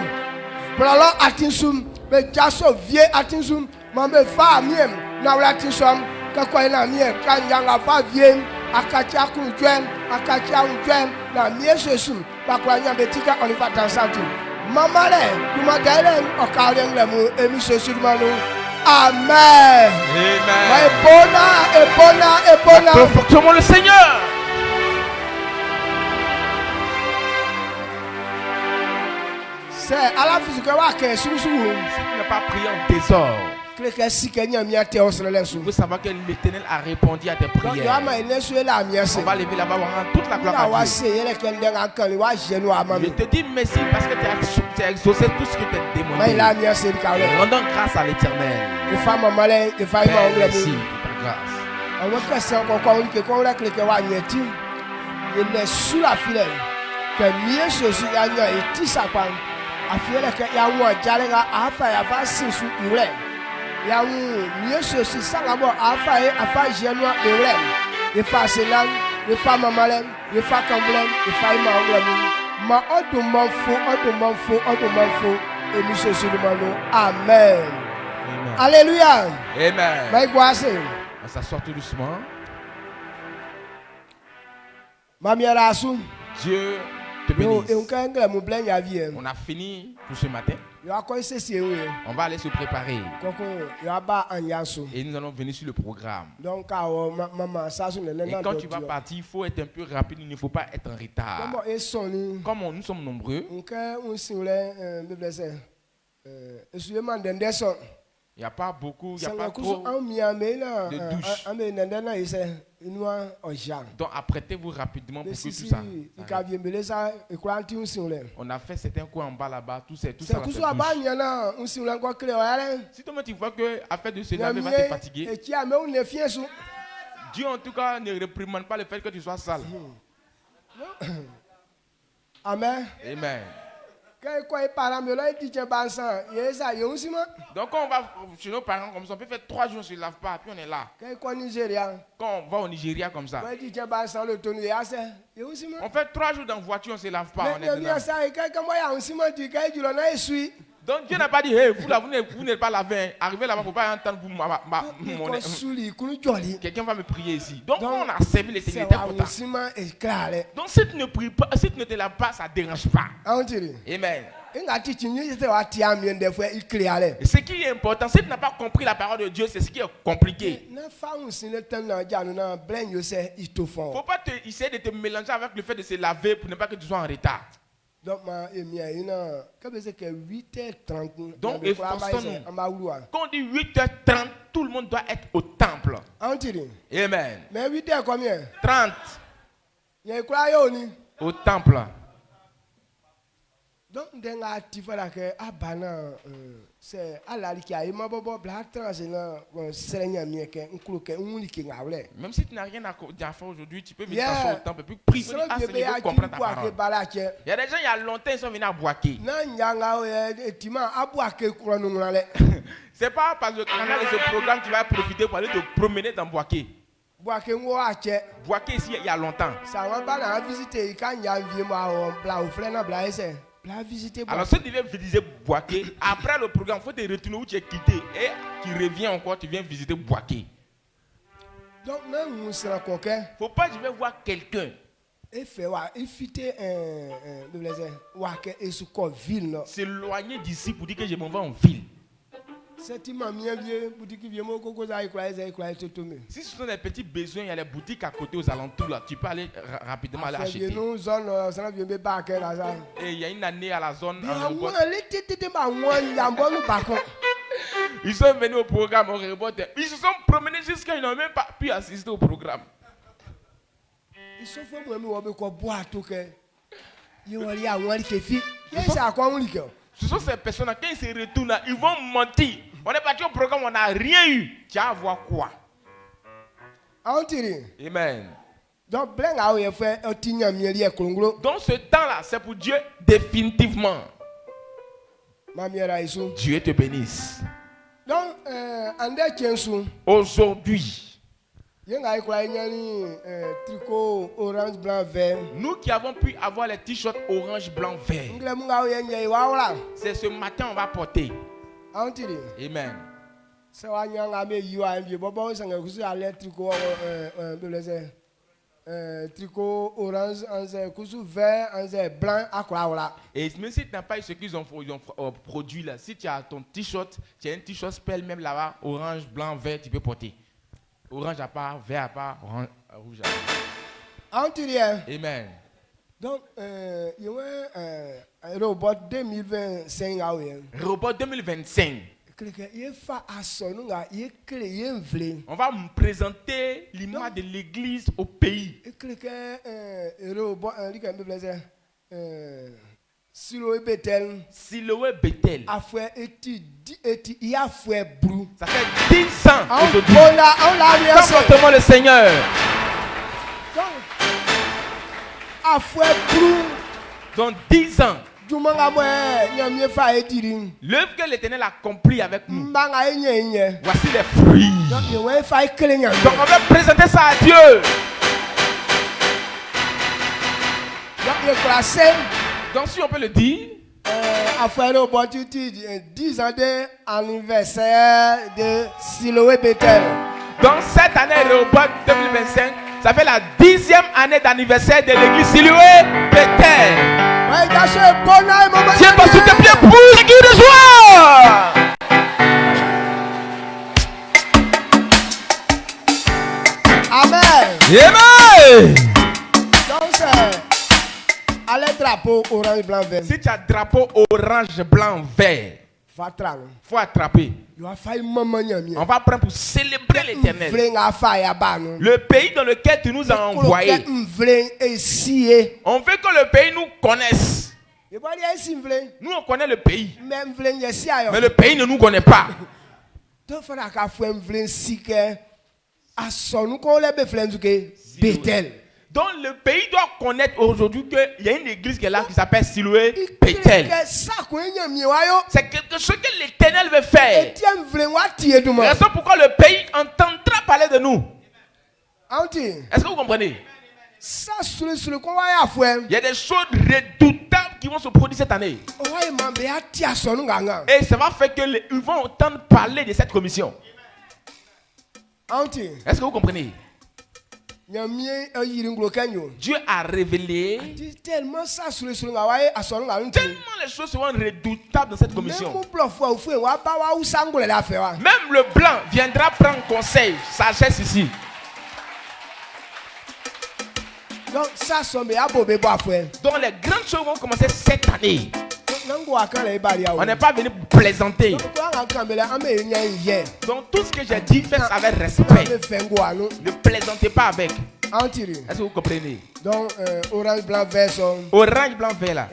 voilà attention, mais Jason vieux attention, ma me fa mie, na la attention, quand il a mie, quand il a la fa vieux. Akatia Kunjuen, Akatia Unjuen, la mienne ceci, pas quoi y a betika, on y va dans sa vie. Maman, tu m'as gagné, on carré l'amour, et mis ceci de Manu. Amen. Amen. Et bona. Profocons le Seigneur. C'est à la physique, si vous n'avez pas prié en désordre. Vous savez que l'Éternel a répondu à tes prières. On va lever la main en toute la gloire à Dieu. Je te dis merci parce que tu as exaucé tout ce que tu as demandé. Rendons grâce à l'Éternel. Merci pour ta grâce. Ya mieux ceci ça d'abord afa genoa erem e fa selan e fa mamalen e fa kamblem e fa ma odumanfo et monsieur ceci de mano. Amen. Alléluia. Amen. On s'assoit tout doucement. Dieu te bénisse. On a fini pour ce matin. On va aller se préparer. Et nous allons venir sur le programme. Et quand tu vas partir, il faut être un peu rapide, il ne faut pas être en retard. Comme nous sommes nombreux, il n'y a pas beaucoup, il n'y a pas trop de douches. Donc apprêtez-vous rapidement pour que tout ça. On a fait certains coups en bas là-bas, tout ça. Si toi tu vois que afin de se laver va te fatiguer, Dieu en tout cas ne réprimande pas le fait que tu sois sale. Amen. Amen. Donc quand on va chez nos parents comme ça, on peut faire 3 jours, on ne se lave pas, puis on est là. Quand on va au Nigeria comme ça, on fait 3 jours dans la voiture, on ne se lave pas. On est dedans. Donc Dieu n'a pas dit, hey, vous là, vous n'êtes pas lavé. Arrivez là-bas, il ne faut pas entendre vous. Quelqu'un va me prier ici. Donc on a servi l'éternité pour ça. Donc si tu ne pries pas, si tu ne te laves pas, ça ne dérange pas. Amen. Et ce qui est important, si tu n'as pas compris la parole de Dieu, c'est ce qui est compliqué. Il ne faut pas essayer de te mélanger avec le fait de se laver pour ne pas que tu sois en retard. Donc, quand on dit 8h30, tout le monde doit être au temple. Amen. Mais 8h combien? 30. Au temple. Donc, c'est même si tu n'as rien à faire aujourd'hui, tu peux venir t'asseoir au temple et puis prier. Seigneur, comprendre ta parole. Il y a des gens, il y a longtemps, ils sont venus à Boaké. C'est pas parce que le canal de ce programme tu vas profiter pour aller te promener dans Boaké. Boaké ici, il y a longtemps. Alors si tu viens visiter Boaké, après le programme, il faut te retourner où tu es quitté et tu reviens encore, tu viens visiter Boaké. Donc même il ne faut pas que je vais voir quelqu'un. S'éloigner d'ici pour dire que je m'en vais en ville. Si ce sont des petits besoins, il y a les boutiques à côté aux alentours là. Tu peux aller rapidement aller acheter. Et il y a une année à la zone. Ils sont venus au programme, au rebord. Ils se sont promenés jusqu'à ils n'ont même pas pu assister au programme. Ce sont ces personnes-là, quand ils se retournent, ils vont mentir. On est parti au programme, on n'a rien eu. Tu vas voir quoi? Amen. Donc ce temps-là, c'est pour Dieu définitivement. Dieu te bénisse. Donc, aujourd'hui, tricot orange, blanc, vert. Nous qui avons pu avoir les t-shirts orange, blanc, vert. C'est ce matin on va porter. Amen. Tricot orange, vert, blanc, et même si tu n'as pas eu ce qu'ils ont produit là, si tu as ton t-shirt, tu as un t-shirt spell même là-bas, orange, blanc, vert, tu peux porter. Orange à part, vert à part, rouge à part. Amen. Donc, il y a un robot 2025. Robot 2025. On va me présenter l'image de l'église au pays. Siloé Bethel. Ça fait 10 ans aujourd'hui. Chantons le Seigneur. Dans 10 ans. L'œuvre que l'Éternel a accomplie avec nous. Voici les fruits. Donc on va présenter ça à Dieu. Donc si on peut le dire, 10 ans d'anniversaire de Siloé Bethel. Donc cette année, Rehoboth 2025, ça fait la 10e année d'anniversaire de l'église Siloé Bethel. Tiens toi sur tes pieds pour le cri de joie. Amen. Amen. Donc allez drapeau orange blanc vert. Si tu as drapeau orange blanc vert, faut attraper. On va prendre pour célébrer l'Éternel. Le pays dans lequel tu nous as envoyés. On veut que le pays nous connaisse. Nous on connaît le pays. Mais le pays ne nous connaît pas. Donc le pays doit connaître aujourd'hui qu'il y a une église qui est là qui s'appelle Siloé Bethel. C'est quelque chose que l'Éternel veut faire. Raison pourquoi le pays entendra parler de nous. Est-ce que vous comprenez? Il y a des choses redoutables qui vont se produire cette année. Et ça va faire qu'ils vont entendre parler de cette commission. Est-ce que vous comprenez? Dieu a révélé tellement les choses seront redoutables dans cette commission. Même le blanc viendra prendre conseil, sagesse ici. Donc les grandes choses vont commencer cette année. On n'est pas venu pour plaisanter. Donc tout ce que j'ai dit, faites avec respect. Ne plaisantez pas avec. Est-ce que vous comprenez? Donc orange blanc vert. Orange blanc vert là.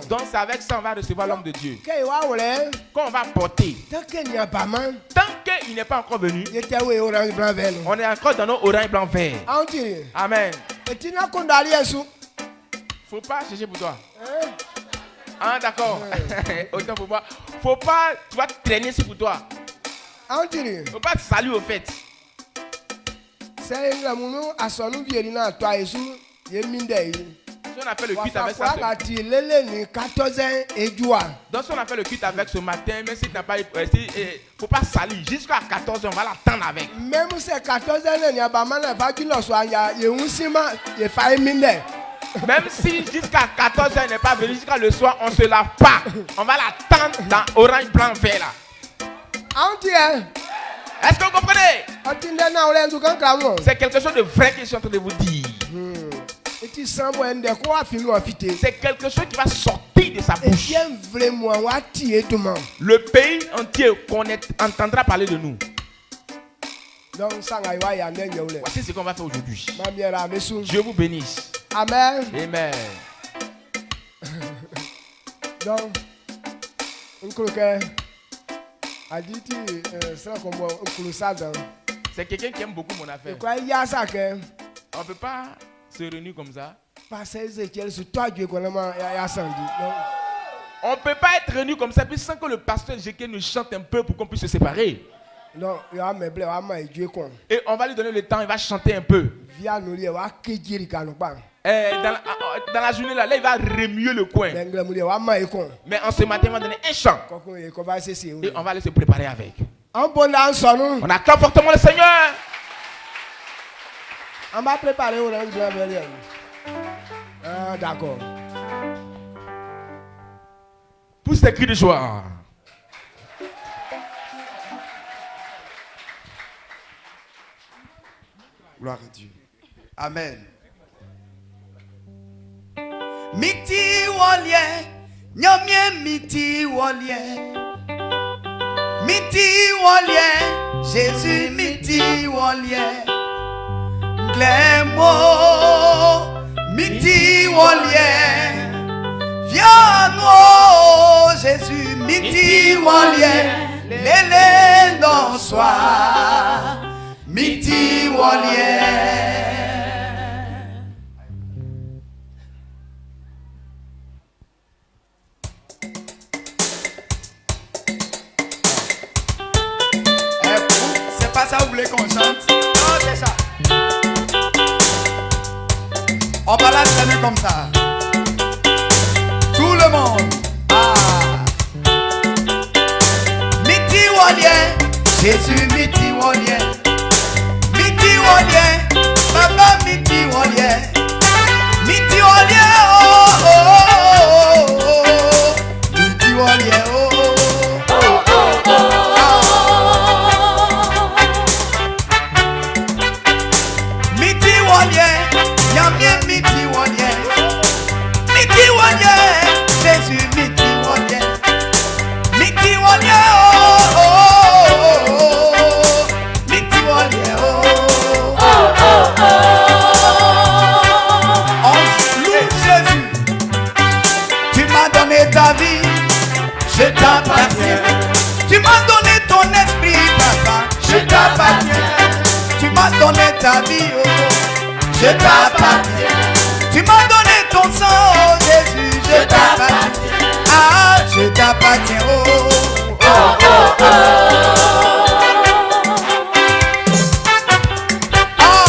Donc c'est avec ça on va recevoir l'homme de Dieu. Quand on va porter. Tant qu'il n'est pas encore venu. On est encore dans nos orange blanc vert. Amen. Faut pas chercher pour toi. Ah d'accord. Autant pour moi. Faut pas, tu vas traîner sur pour toi. Faut pas te saluer au fait. Si on a fait le culte avec ça. Donc si on a fait le culte avec ce matin, même si tu n'as pas eu, faut pas salir. Jusqu'à 14h, on va l'attendre avec. Même si c'est 14h, même si jusqu'à 14h il n'est pas venu, jusqu'à le soir, on ne se lave pas. On va l'attendre dans orange, blanc, vert là. Est-ce que vous comprenez? C'est quelque chose de vrai que je suis en train de vous dire. C'est quelque chose qui va sortir de sa bouche. Le pays entier entendra parler de nous. Voici ce qu'on va faire aujourd'hui. Dieu vous bénisse. Amen. Amen. Donc, c'est quelqu'un qui aime beaucoup mon affaire. On ne peut pas se réunir comme ça. On ne peut pas être réunis comme ça puis sans que le pasteur Jéké nous chante un peu pour qu'on puisse se séparer. Et on va lui donner le temps, il va chanter un peu. Dans la journée là, il va remuer le coin. Mais en ce matin, il va donner un chant. Et on va aller se préparer avec. On acclame fortement le Seigneur. On va préparer au rang de d'accord. Pousse tes cris de joie. Gloire à Dieu. Amen. Miti wolye, nyamye miti wolye. Miti wolye, Jésus miti wolye. Glemo, miti wolye. Viens-nous, Jésus miti wolye. Lele non soit. Miti wolye. C'est pas ça, vous voulez qu'on chante? Non, c'est ça. On balance la main comme ça. Tout le monde. Ah. Miti wolye. Jésus miti wolye. Miti wolye, Baba miti wolye, miti wolye, oh oh oh oh, miti wolye, oh oh oh oh, miti wolye, yamye miti wolye, Jésus miti wolye, miti wolye, oh oh oh, miti wolye, oh. Ta vie, je t'appartiens. Tu m'as donné ton esprit, papa, je t'appartiens. Tu m'as donné ta vie, oh, je t'appartiens. Tu m'as donné ton sang, oh Jésus, je t'appartiens. Ah, je t'appartiens, oh, oh, oh, oh. Ah,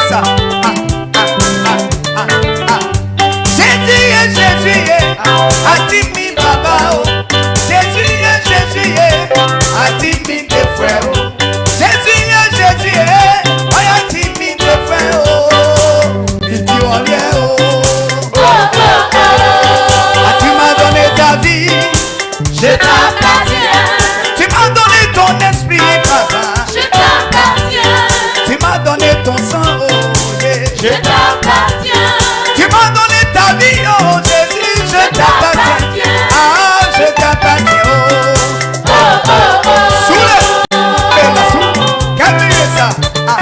ça. Jésus, Atimi Baba, Jésus, Atimi de frère. Jésus, Atimi de frère. Tu m'as donné ta vie, je t'appartiens. Tu m'as donné ton esprit, papa, Je t'appartiens. tu m'as donné ton sang, oh Je t'appartiens. tu m'as donné ta vie, oh Jésus, je t'appartiens. Ah, je t'appartiens, oh. Soule, calmez ça. Ah,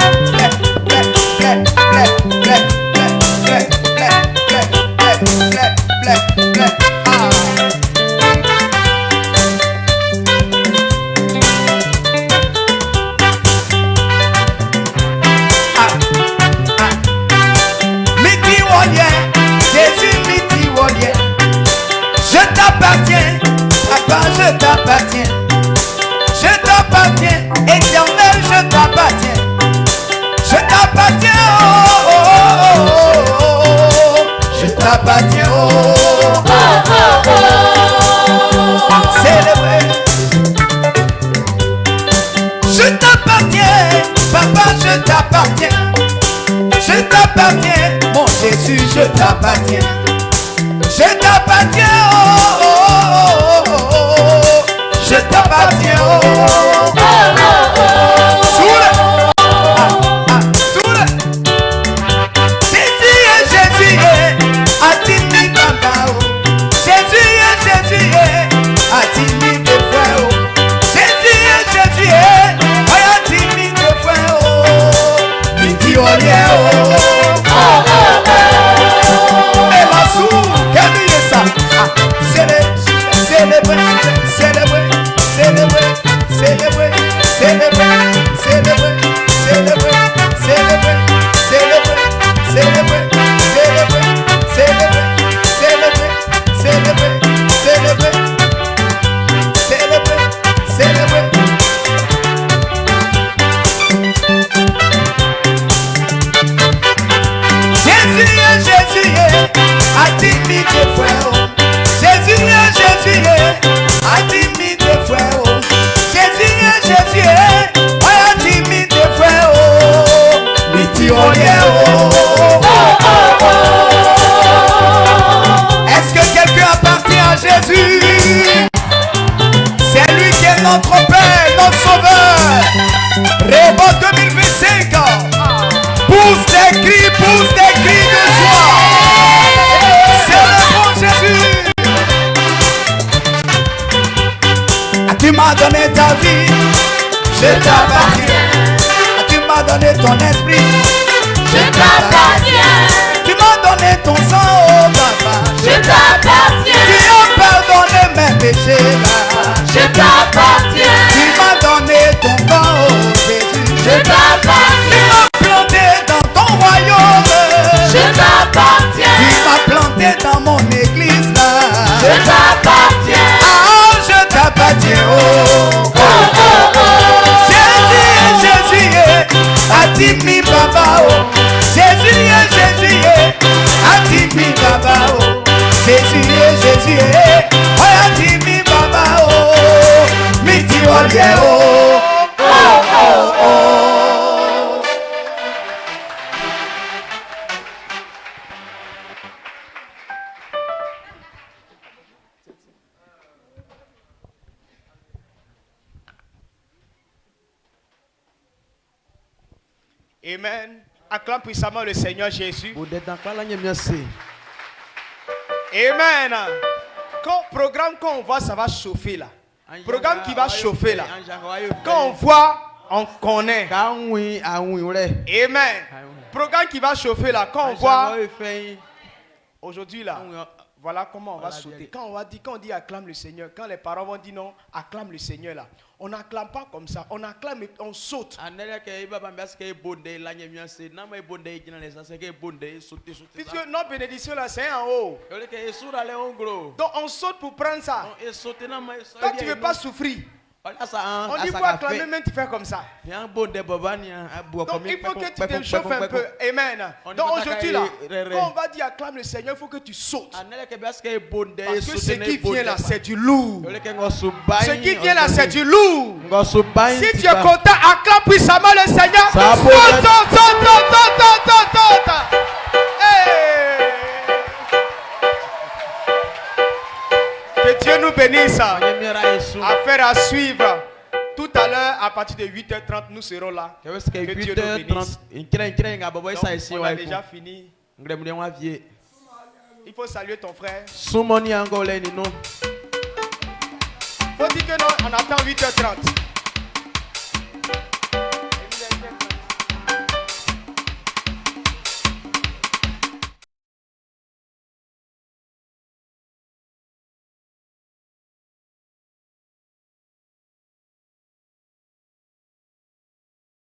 je t'appartiens, papa, je t'appartiens. Je t'appartiens, éternel, je t'appartiens. Je t'appartiens, oh, oh, oh, oh, oh. Je t'appartiens, oh, oh, oh, oh. Célébrer. Je t'appartiens, papa, je t'appartiens. Je t'appartiens, mon Jésus, je t'appartiens. Je t'appartiens, oh, oh, oh, oh, oh. Je t'appartiens, oh, oh, oh, oh. Soule, soule. Jésus, Atimi Baba, oh. Jésus, Atimi de frère, oh. Jésus, Atimi de frère, oh. Midi au lien, oh. Est-ce que quelqu'un appartient à Jésus? C'est lui qui est notre Père, notre Sauveur. Rébo 2025. Pousse des cris de joie. C'est le bon Jésus. Tu m'as donné ta vie, je t'appartiens. Tu m'as donné ton esprit, Je t'appartiens. tu m'as donné ton sang, oh papa. Je t'appartiens. Tu as pardonné mes péchés là. Je t'appartiens. Tu m'as donné ton corps, oh Jésus. Je Tu t'appartiens. m'as planté dans ton royaume. Je t'appartiens. Tu m'as planté dans mon église là. Je t'appartiens. Ah, je t'appartiens, oh. Jésus, Atimi Baba, oh. Jésus, Atimi Baba, oh. Jésus, Atimi Baba, oh. Midi au lien, oh. Amen. Acclame puissamment le Seigneur Jésus. Amen. Quand on voit, ça va chauffer là. Programme qui va chauffer là. Quand on voit, on connaît. Amen. Programme qui va chauffer là. Quand on voit, aujourd'hui là, voilà comment on va sauter. Quand on dit acclame le Seigneur, quand les parents vont dire non, acclame le Seigneur là. On n'acclame pas comme ça, on acclame et on saute. Puisque notre bénédiction là c'est en haut. Donc on saute pour prendre ça. Toi tu ne veux pas souffrir. On dit faut acclamer, mais tu fais comme ça. Donc il faut que tu te chauffes un peu. Amen. Donc aujourd'hui là, quand on va dire acclame le Seigneur, il faut que tu sautes. Parce que ce qui vient là, c'est du lourd. Ce qui vient là, c'est du lourd. Si tu es content, acclame puissamment le Seigneur. Saute. Que Dieu nous bénisse. Affaire à suivre. Tout à l'heure, à partir de 8h30, nous serons là. Que Dieu nous bénisse. Donc, on a déjà fini. Il faut saluer ton frère. Faut dire que non, on attend 8h30.